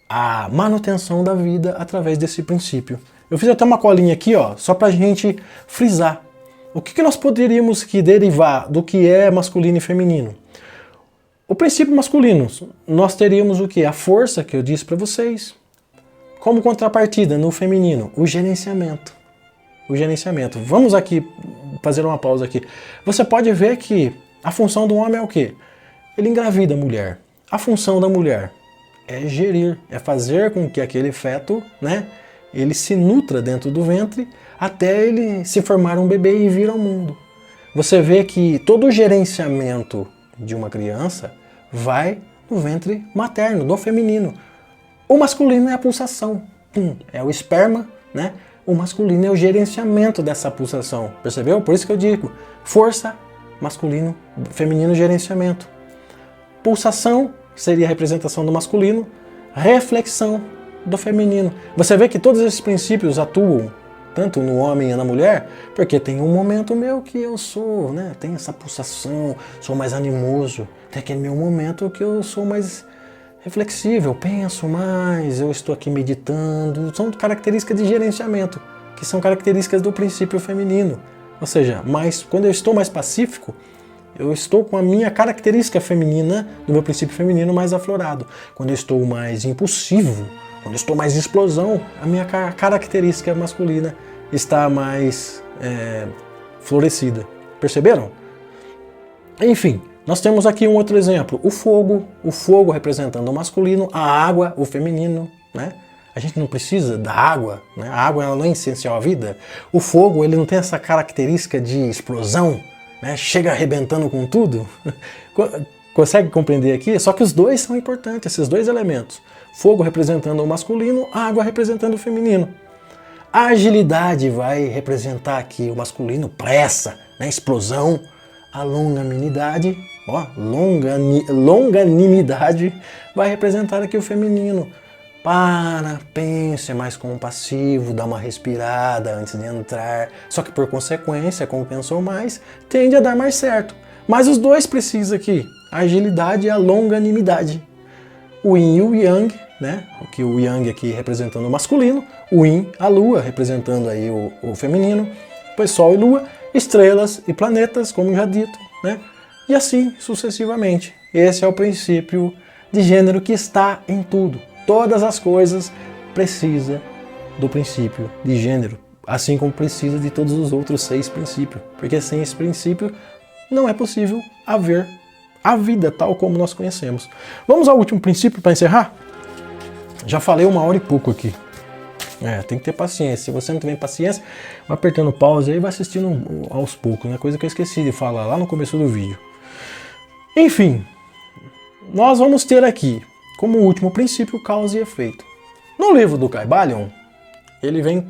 A: a manutenção da vida através desse princípio. Eu fiz até uma colinha aqui, ó, só para a gente frisar. O que nós poderíamos derivar do que é masculino e feminino? O princípio masculino, nós teríamos o que? A força, que eu disse para vocês. Como contrapartida no feminino, o gerenciamento. O gerenciamento. Vamos aqui fazer uma pausa aqui. Você pode ver que a função do homem é o quê? Ele engravida a mulher. A função da mulher é gerir, é fazer com que aquele feto, né, ele se nutra dentro do ventre até ele se formar um bebê e vir ao mundo. Você vê que todo o gerenciamento de uma criança vai no ventre materno, do feminino. O masculino é a pulsação, é o esperma, né? O masculino é o gerenciamento dessa pulsação, percebeu? Por isso que eu digo, força, masculino, feminino, gerenciamento. Pulsação seria a representação do masculino, reflexão do feminino. Você vê que todos esses princípios atuam tanto no homem e na mulher, porque tem um momento meu que eu sou, né? Tem essa pulsação, sou mais animoso. Tem aquele meu momento que eu sou mais reflexível, penso mais, eu estou aqui meditando. São características de gerenciamento, que são características do princípio feminino. Ou seja, quando eu estou mais pacífico, eu estou com a minha característica feminina, do meu princípio feminino mais aflorado. Quando eu estou mais impulsivo, quando eu estou mais explosão, a minha característica masculina está mais florescida. Perceberam? Enfim, nós temos aqui um outro exemplo. O fogo representando o masculino, a água, o feminino, né? A gente não precisa da água, né? A água ela não é essencial à vida. O fogo ele não tem essa característica de explosão, né? Chega arrebentando com tudo. Consegue compreender aqui? Só que os dois são importantes, esses dois elementos. Fogo representando o masculino, água representando o feminino. A agilidade vai representar aqui o masculino, pressa, né? Explosão. A longanimidade, longanimidade vai representar aqui o feminino. Para, pense, é mais compassivo, dá uma respirada antes de entrar. Só que por consequência, como pensou mais, tende a dar mais certo. Mas os dois precisam aqui, a agilidade e a longanimidade. O yin e o yang, né? O yang aqui representando o masculino, o yin, a lua, representando aí o feminino, pois sol e lua, estrelas e planetas, como já dito, né? E assim sucessivamente. Esse é o princípio de gênero que está em tudo. Todas as coisas precisam do princípio de gênero, assim como precisa de todos os outros 6 princípios, porque sem esse princípio não é possível haver a vida tal como nós conhecemos. Vamos ao último princípio para encerrar? Já falei 1 hora e pouco aqui. Tem que ter paciência. Se você não tiver paciência, vai apertando pause aí e vai assistindo aos poucos, né? Coisa que eu esqueci de falar lá no começo do vídeo. Enfim, nós vamos ter aqui como último princípio causa e efeito. No livro do Kybalion,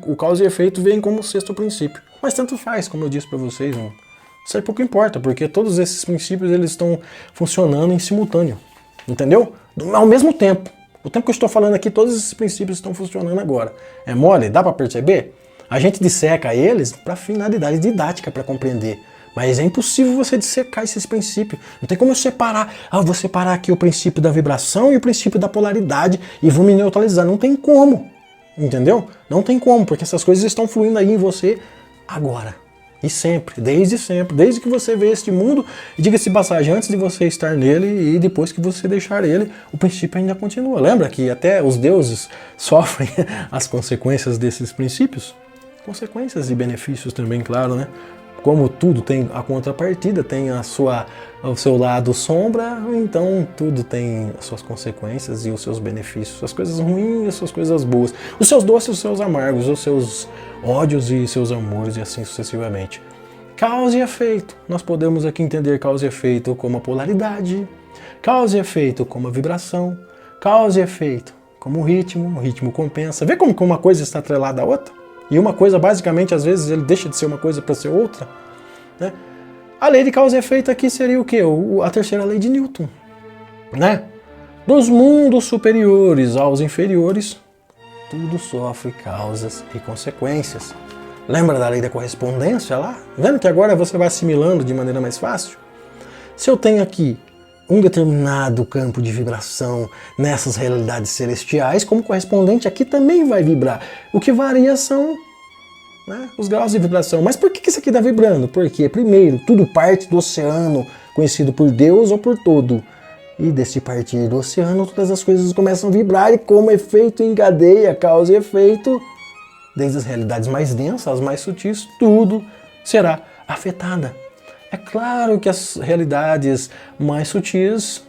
A: o causa e efeito vem como 6º princípio. Mas tanto faz, como eu disse para vocês, isso aí pouco importa, porque todos esses princípios eles estão funcionando em simultâneo. Entendeu? Ao mesmo tempo. O tempo que eu estou falando aqui, todos esses princípios estão funcionando agora. É mole? Dá para perceber? A gente disseca eles para finalidade didática, para compreender. Mas é impossível você dissecar esses princípios. Não tem como eu separar. Vou separar aqui o princípio da vibração e o princípio da polaridade e vou me neutralizar. Não tem como. Entendeu? Não tem como, porque essas coisas estão fluindo aí em você agora. E sempre, desde que você vê este mundo, e diga-se passagem, antes de você estar nele e depois que você deixar ele, o princípio ainda continua. Lembra que até os deuses sofrem as consequências desses princípios? Consequências e benefícios também, claro, né? Como tudo tem a contrapartida, tem o seu lado sombra, então tudo tem as suas consequências e os seus benefícios, as coisas ruins e as suas coisas boas, os seus doces e os seus amargos, os seus ódios e seus amores e assim sucessivamente. Causa e efeito. Nós podemos aqui entender causa e efeito como a polaridade, causa e efeito como a vibração, causa e efeito como o ritmo compensa. Vê como uma coisa está atrelada à outra? E uma coisa, basicamente, às vezes, ele deixa de ser uma coisa para ser outra. Né? A lei de causa e efeito aqui seria o quê? A terceira lei de Newton. né? Dos mundos superiores aos inferiores, tudo sofre causas e consequências. Lembra da lei da correspondência lá? Vendo que agora você vai assimilando de maneira mais fácil? Se eu tenho aqui um determinado campo de vibração nessas realidades celestiais, como correspondente aqui também vai vibrar. O que varia são, né, os graus de vibração. Mas por que isso aqui está vibrando? Porque, primeiro, tudo parte do oceano, conhecido por Deus ou por todo. E desse partir do oceano, todas as coisas começam a vibrar e como efeito em cadeia, causa e efeito, desde as realidades mais densas às mais sutis, tudo será afetada. É claro que as realidades mais sutis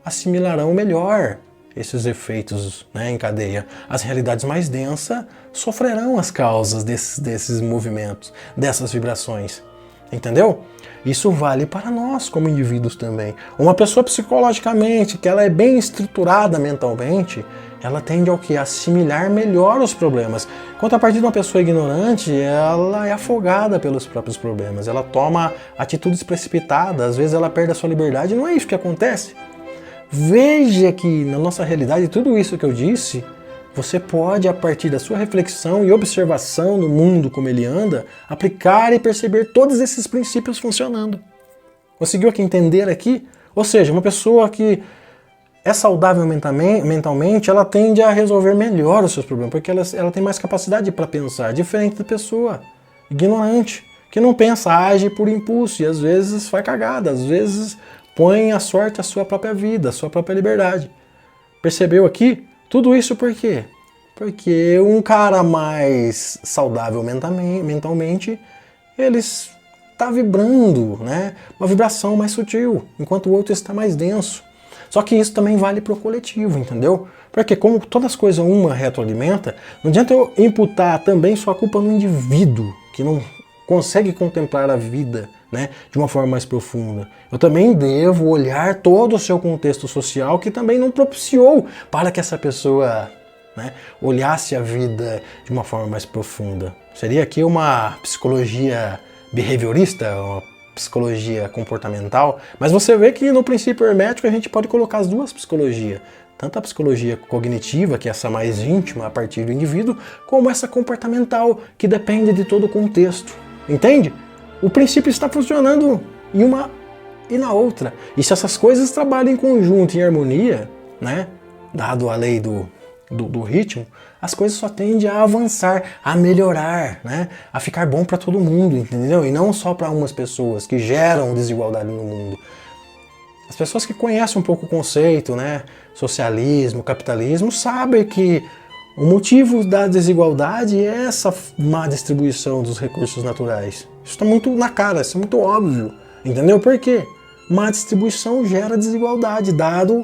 A: assimilarão melhor esses efeitos, né, em cadeia. As realidades mais densas sofrerão as causas desses movimentos, dessas vibrações. Entendeu? Isso vale para nós como indivíduos também. Uma pessoa psicologicamente, que ela é bem estruturada mentalmente, ela tende ao que? Assimilar melhor os problemas. Quanto a partir de uma pessoa ignorante, ela é afogada pelos próprios problemas. Ela toma atitudes precipitadas, às vezes ela perde a sua liberdade. Não é isso que acontece. Veja que na nossa realidade, tudo isso que eu disse, você pode, a partir da sua reflexão e observação do mundo como ele anda, aplicar e perceber todos esses princípios funcionando. Conseguiu aqui entender aqui? Ou seja, uma pessoa que é saudável mentalmente, ela tende a resolver melhor os seus problemas, porque ela tem mais capacidade para pensar, diferente da pessoa ignorante, que não pensa, age por impulso e às vezes faz cagada, às vezes põe à sorte a sua própria vida, a sua própria liberdade. Percebeu aqui? Tudo isso por quê? Porque um cara mais saudável mentalmente, ele está vibrando, né? Uma vibração mais sutil, enquanto o outro está mais denso. Só que isso também vale para o coletivo, entendeu? Porque como todas as coisas uma retroalimenta, não adianta eu imputar também sua culpa no indivíduo, que não consegue contemplar a vida, né, de uma forma mais profunda. Eu também devo olhar todo o seu contexto social que também não propiciou para que essa pessoa, né, olhasse a vida de uma forma mais profunda. Seria aqui uma psicologia behaviorista, uma psicologia comportamental, mas você vê que no princípio hermético a gente pode colocar as duas psicologias. Tanto a psicologia cognitiva, que é essa mais íntima a partir do indivíduo, como essa comportamental, que depende de todo o contexto. Entende? O princípio está funcionando em uma e na outra. E se essas coisas trabalham em conjunto, em harmonia, né, dado a lei do ritmo, as coisas só tendem a avançar, a melhorar, né, a ficar bom para todo mundo, entendeu? E não só para algumas pessoas que geram desigualdade no mundo. As pessoas que conhecem um pouco o conceito, né, socialismo, capitalismo, sabem que o motivo da desigualdade é essa má distribuição dos recursos naturais. Isso está muito na cara, isso é muito óbvio. Entendeu? Por quê? Má distribuição gera desigualdade, dado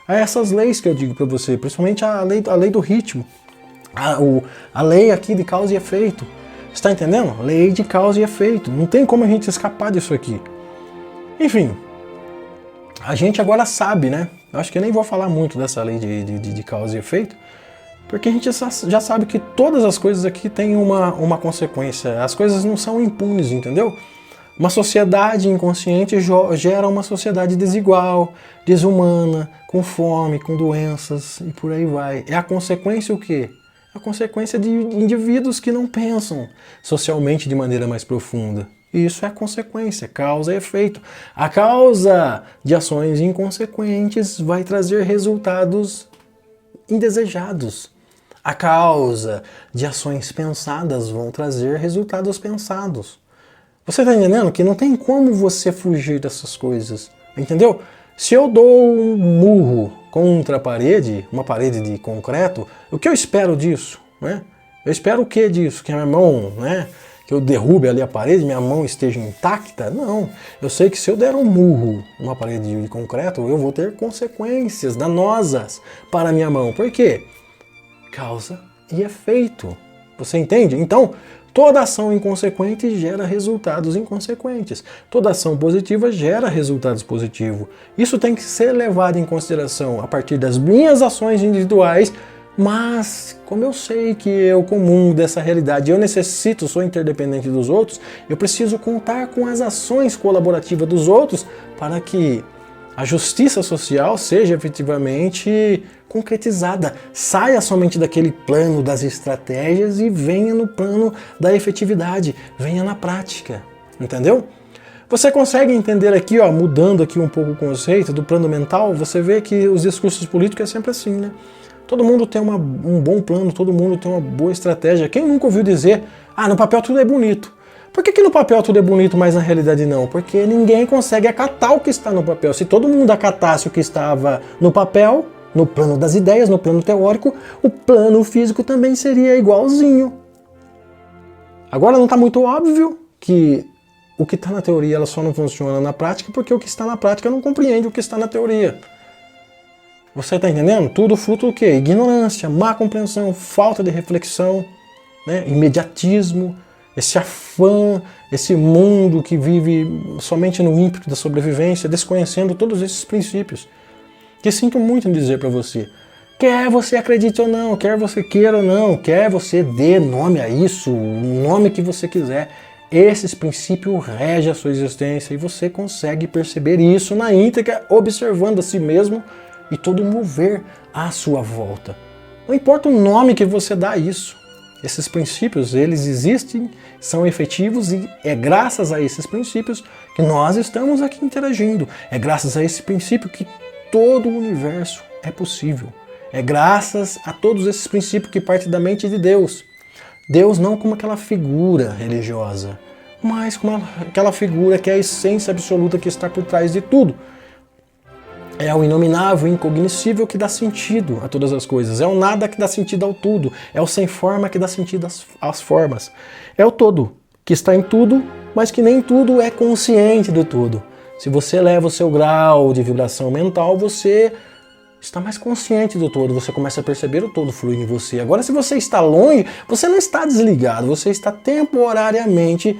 A: a essas leis que eu digo para você, principalmente a lei do ritmo. A lei aqui de causa e efeito. Você está entendendo? Lei de causa e efeito. Não tem como a gente escapar disso aqui. Enfim, a gente agora sabe, né? Eu acho que eu nem vou falar muito dessa lei de causa e efeito, porque a gente já sabe que todas as coisas aqui têm uma consequência. As coisas não são impunes, entendeu? Uma sociedade inconsciente gera uma sociedade desigual, desumana, com fome, com doenças e por aí vai. É a consequência o quê? A consequência de indivíduos que não pensam socialmente de maneira mais profunda. Isso é a consequência, causa e efeito. A causa de ações inconsequentes vai trazer resultados indesejados. A causa de ações pensadas vão trazer resultados pensados. Você está entendendo que não tem como você fugir dessas coisas, entendeu? Se eu dou um murro contra a parede, uma parede de concreto, o que eu espero disso, né? Eu espero o que disso? Que a minha mão, né, que eu derrube ali a parede, minha mão esteja intacta? Não. Eu sei que se eu der um murro numa parede de concreto, eu vou ter consequências danosas para a minha mão. Por quê? Causa e efeito. Você entende? Então, toda ação inconsequente gera resultados inconsequentes. Toda ação positiva gera resultados positivos. Isso tem que ser levado em consideração a partir das minhas ações individuais, mas como eu sei que eu comungo dessa realidade, eu necessito, sou interdependente dos outros, eu preciso contar com as ações colaborativas dos outros para que a justiça social seja efetivamente concretizada. Saia somente daquele plano das estratégias e venha no plano da efetividade, venha na prática, entendeu? Você consegue entender aqui, ó, mudando aqui um pouco o conceito do plano mental, você vê que os discursos políticos é sempre assim, né? Todo mundo tem um bom plano, todo mundo tem uma boa estratégia. Quem nunca ouviu dizer, no papel tudo é bonito? Por que no papel tudo é bonito, mas na realidade não? Porque ninguém consegue acatar o que está no papel. Se todo mundo acatasse o que estava no papel, no plano das ideias, no plano teórico, o plano físico também seria igualzinho. Agora não está muito óbvio que o que está na teoria ela só não funciona na prática porque o que está na prática não compreende o que está na teoria. Você está entendendo? Tudo fruto do quê? Ignorância, má compreensão, falta de reflexão, né? Imediatismo, esse afã, esse mundo que vive somente no ímpeto da sobrevivência, desconhecendo todos esses princípios. Que sinto muito em dizer para você. Quer você acredite ou não, quer você queira ou não, quer você dê nome a isso, o nome que você quiser, esses princípios regem a sua existência e você consegue perceber isso na íntegra, observando a si mesmo e todo mover à sua volta. Não importa o nome que você dá a isso. Esses princípios, eles existem, são efetivos e é graças a esses princípios que nós estamos aqui interagindo. É graças a esse princípio que todo o universo é possível. É graças a todos esses princípios que partem da mente de Deus. Deus não como aquela figura religiosa, mas como aquela figura que é a essência absoluta que está por trás de tudo. É o inominável, incognoscível que dá sentido a todas as coisas. É o nada que dá sentido ao tudo. É o sem forma que dá sentido às formas. É o todo, que está em tudo, mas que nem tudo é consciente do todo. Se você eleva o seu grau de vibração mental, você está mais consciente do todo. Você começa a perceber o todo fluir em você. Agora, se você está longe, você não está desligado. Você está temporariamente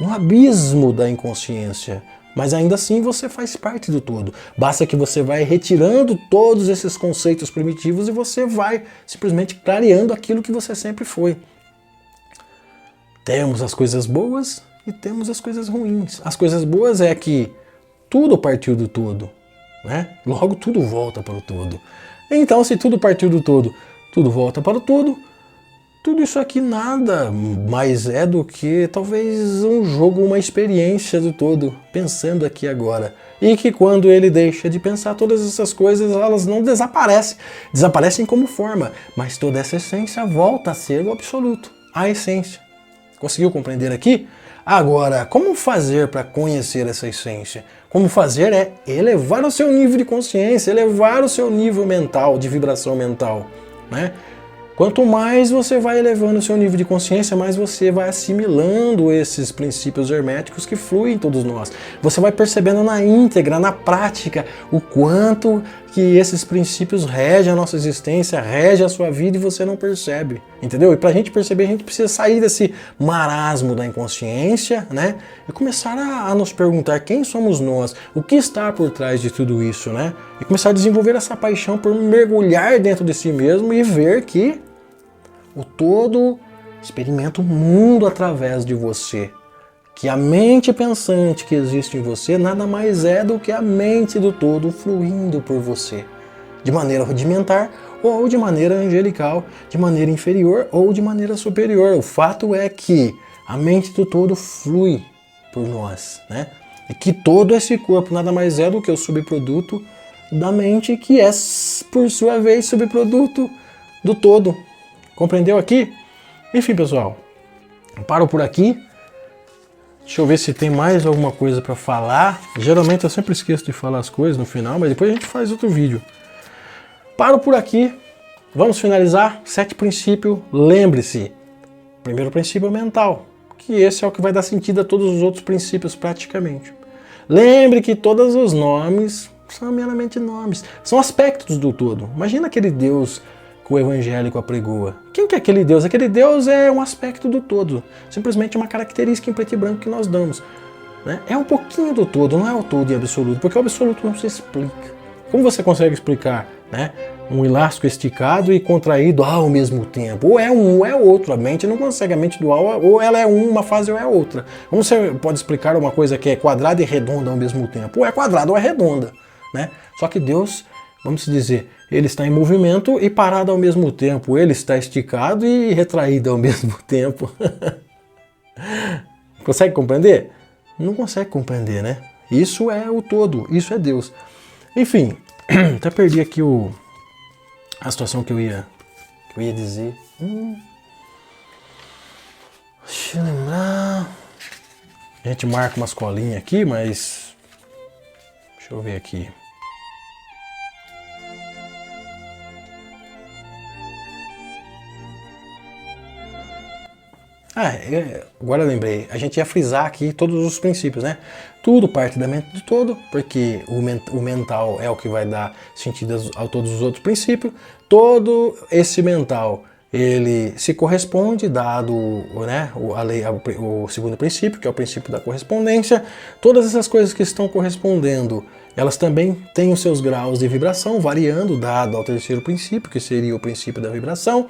A: no abismo da inconsciência. Mas ainda assim você faz parte do todo. Basta que você vai retirando todos esses conceitos primitivos e você vai simplesmente clareando aquilo que você sempre foi. Temos as coisas boas e temos as coisas ruins. As coisas boas é que tudo partiu do todo, né? Logo tudo volta para o todo. Então, se tudo partiu do todo, tudo volta para o todo. Tudo isso aqui nada mais é do que talvez um jogo, uma experiência do todo, pensando aqui agora. E que quando ele deixa de pensar todas essas coisas, elas não desaparecem. Desaparecem como forma, mas toda essa essência volta a ser o absoluto, a essência. Conseguiu compreender aqui? Agora, como fazer para conhecer essa essência? Como fazer é elevar o seu nível de consciência, elevar o seu nível mental, de vibração mental, né? Quanto mais você vai elevando o seu nível de consciência, mais você vai assimilando esses princípios herméticos que fluem em todos nós. Você vai percebendo na íntegra, na prática, o quanto que esses princípios regem a nossa existência, regem a sua vida e você não percebe, entendeu? E para a gente perceber, a gente precisa sair desse marasmo da inconsciência, né? E começar a nos perguntar quem somos nós, o que está por trás de tudo isso, né? E começar a desenvolver essa paixão por mergulhar dentro de si mesmo e ver que o todo experimenta o mundo através de você. Que a mente pensante que existe em você nada mais é do que a mente do todo fluindo por você. De maneira rudimentar ou de maneira angelical, de maneira inferior ou de maneira superior. O fato é que a mente do todo flui por nós, né? E que todo esse corpo nada mais é do que o subproduto da mente, que é, por sua vez, subproduto do todo. Compreendeu aqui? Enfim, pessoal, paro por aqui. Deixa eu ver se tem mais alguma coisa para falar. Geralmente eu sempre esqueço de falar as coisas no final, mas depois a gente faz outro vídeo. Paro por aqui. Vamos finalizar. 7 princípios. Lembre-se, primeiro princípio é mental, que esse é o que vai dar sentido a todos os outros princípios praticamente. Lembre que todos os nomes são meramente nomes, são aspectos do todo. Imagina aquele Deus que o evangélico apregoa. Quem que é aquele Deus? Aquele Deus é um aspecto do todo, simplesmente uma característica em preto e branco que nós damos, né? É um pouquinho do todo, não é o todo e absoluto, porque o absoluto não se explica. Como você consegue explicar, né, um elástico esticado e contraído ao mesmo tempo? Ou é um ou é outro. A mente não consegue, a mente dual, ou ela é uma fase ou é outra. Como você pode explicar uma coisa que é quadrada e redonda ao mesmo tempo? Ou é quadrada ou é redonda. né? Só que Deus, vamos dizer, ele está em movimento e parado ao mesmo tempo. Ele está esticado e retraído ao mesmo tempo. Consegue compreender? Não consegue compreender, né? Isso é o todo, isso é Deus. Enfim, até perdi aqui a situação que eu ia dizer. Deixa eu lembrar. A gente marca umas colinhas aqui, mas deixa eu ver aqui. Agora eu lembrei, a gente ia frisar aqui todos os princípios, né? Tudo parte da mente do todo, porque o mental é o que vai dar sentido a todos os outros princípios. Todo esse mental, ele se corresponde, dado, né, o segundo princípio, que é o princípio da correspondência. Todas essas coisas que estão correspondendo, elas também têm os seus graus de vibração, variando, dado ao terceiro princípio, que seria o princípio da vibração.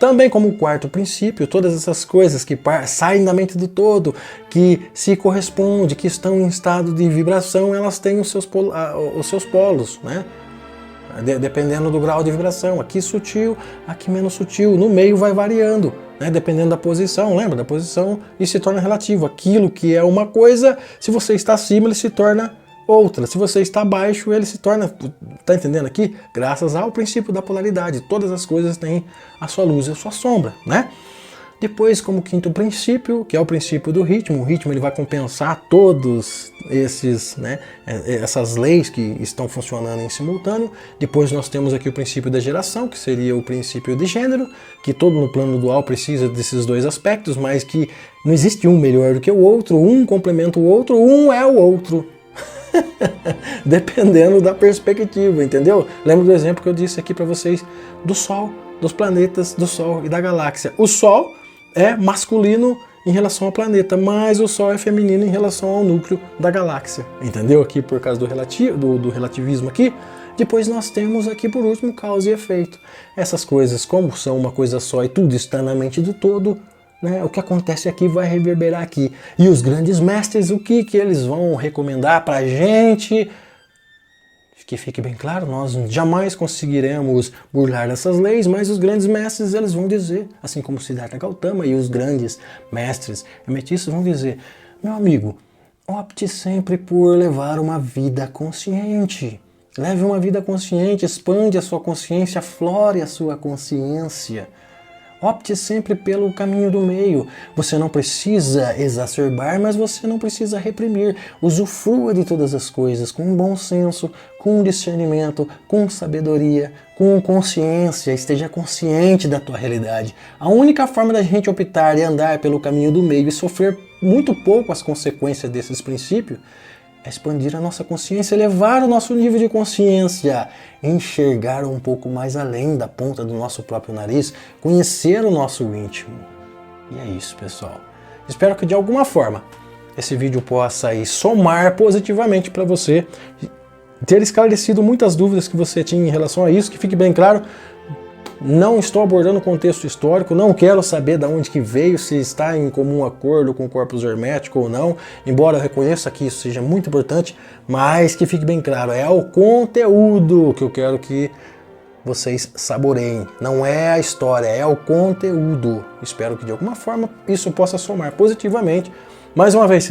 A: Também como quarto princípio, todas essas coisas que saem da mente do todo, que se correspondem, que estão em estado de vibração, elas têm os seus polos, né? Dependendo do grau de vibração. Aqui sutil, aqui menos sutil. No meio vai variando, né? Dependendo da posição, lembra? Da posição, e se torna relativo. Aquilo que é uma coisa, se você está acima, ele se torna outra. Se você está abaixo, ele se torna, tá entendendo aqui? Graças ao princípio da polaridade. Todas as coisas têm a sua luz e a sua sombra, né? Depois, como quinto princípio, que é o princípio do ritmo. O ritmo ele vai compensar todos esses, né, essas leis que estão funcionando em simultâneo. Depois nós temos aqui o princípio da geração, que seria o princípio de gênero, que todo no plano dual precisa desses dois aspectos, mas que não existe um melhor do que o outro, um complementa o outro, um é o outro. Dependendo da perspectiva, entendeu? Lembra do exemplo que eu disse aqui para vocês do Sol, dos planetas, do Sol e da galáxia. O Sol é masculino em relação ao planeta, mas o Sol é feminino em relação ao núcleo da galáxia, entendeu? Aqui por causa do relativismo aqui. Depois nós temos aqui por último causa e efeito. Essas coisas, como são uma coisa só e tudo está na mente do todo, né? O que acontece aqui vai reverberar aqui. E os grandes mestres, o que eles vão recomendar para a gente? Que fique bem claro, nós jamais conseguiremos burlar essas leis, mas os grandes mestres eles vão dizer, assim como Siddhartha Gautama e os grandes mestres hermetistas vão dizer: meu amigo, opte sempre por levar uma vida consciente. Leve uma vida consciente, expande a sua consciência, aflore a sua consciência. Opte sempre pelo caminho do meio. Você não precisa exacerbar, mas você não precisa reprimir. Usufrua de todas as coisas com bom senso, com discernimento, com sabedoria, com consciência. Esteja consciente da tua realidade. A única forma da gente optar e andar pelo caminho do meio e sofrer muito pouco as consequências desses princípios é expandir a nossa consciência, elevar o nosso nível de consciência, enxergar um pouco mais além da ponta do nosso próprio nariz, conhecer o nosso íntimo. E é isso, pessoal. Espero que de alguma forma esse vídeo possa aí somar positivamente para você, ter esclarecido muitas dúvidas que você tinha em relação a isso, que fique bem claro. Não estou abordando o contexto histórico, não quero saber de onde que veio, se está em comum acordo com o corpus hermético ou não, embora eu reconheça que isso seja muito importante, mas que fique bem claro, é o conteúdo que eu quero que vocês saboreiem, não é a história, é o conteúdo. Espero que de alguma forma isso possa somar positivamente. Mais uma vez,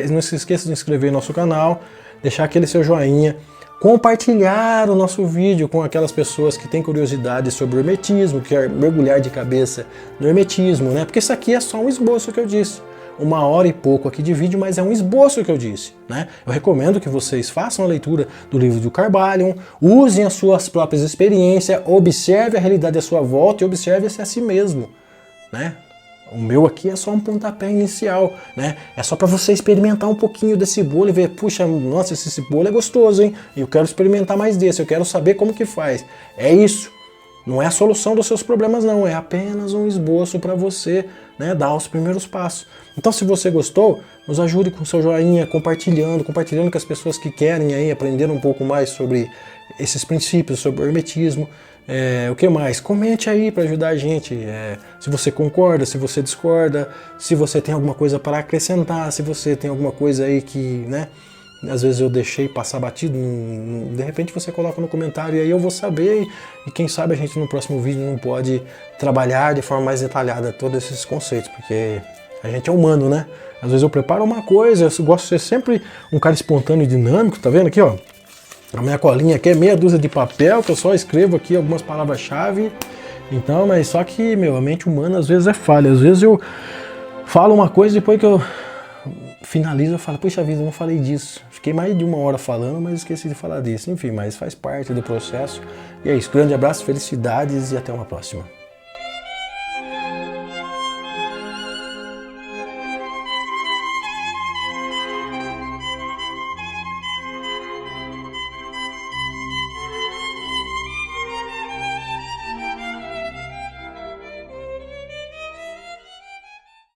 A: não se esqueça de se inscrever no nosso canal, deixar aquele seu joinha, compartilhar o nosso vídeo com aquelas pessoas que têm curiosidade sobre o hermetismo, que quer mergulhar de cabeça no hermetismo, né? Porque isso aqui é só um esboço que eu disse. 1h e pouco aqui de vídeo, mas é um esboço que eu disse, né? Eu recomendo que vocês façam a leitura do livro do Kybalion, usem as suas próprias experiências, observe a realidade à sua volta e observe-se a si mesmo, né? O meu aqui é só um pontapé inicial, né? É só para você experimentar um pouquinho desse bolo e ver, puxa, nossa, esse bolo é gostoso, hein? Eu quero experimentar mais desse, eu quero saber como que faz. É isso. Não é a solução dos seus problemas, não. É apenas um esboço para você, né, dar os primeiros passos. Então, se você gostou, nos ajude com seu joinha, compartilhando com as pessoas que querem aí aprender um pouco mais sobre esses princípios, sobre o hermetismo. O que mais? Comente aí para ajudar a gente, se você concorda, se você discorda, se você tem alguma coisa para acrescentar, se você tem alguma coisa aí que, né, às vezes eu deixei passar batido, de repente você coloca no comentário e aí eu vou saber, e quem sabe a gente no próximo vídeo não pode trabalhar de forma mais detalhada todos esses conceitos, porque a gente é humano, né? Às vezes eu preparo uma coisa, eu gosto de ser sempre um cara espontâneo e dinâmico, tá vendo aqui, ó? A minha colinha aqui é meia dúzia de papel, que eu só escrevo aqui algumas palavras-chave. Então, mas só que, meu, a mente humana às vezes é falha. Às vezes eu falo uma coisa, depois que eu finalizo, eu falo, puxa vida, eu não falei disso. Fiquei mais de 1 hora falando, mas esqueci de falar disso. Enfim, mas faz parte do processo. E é isso, grande abraço, felicidades e até uma próxima.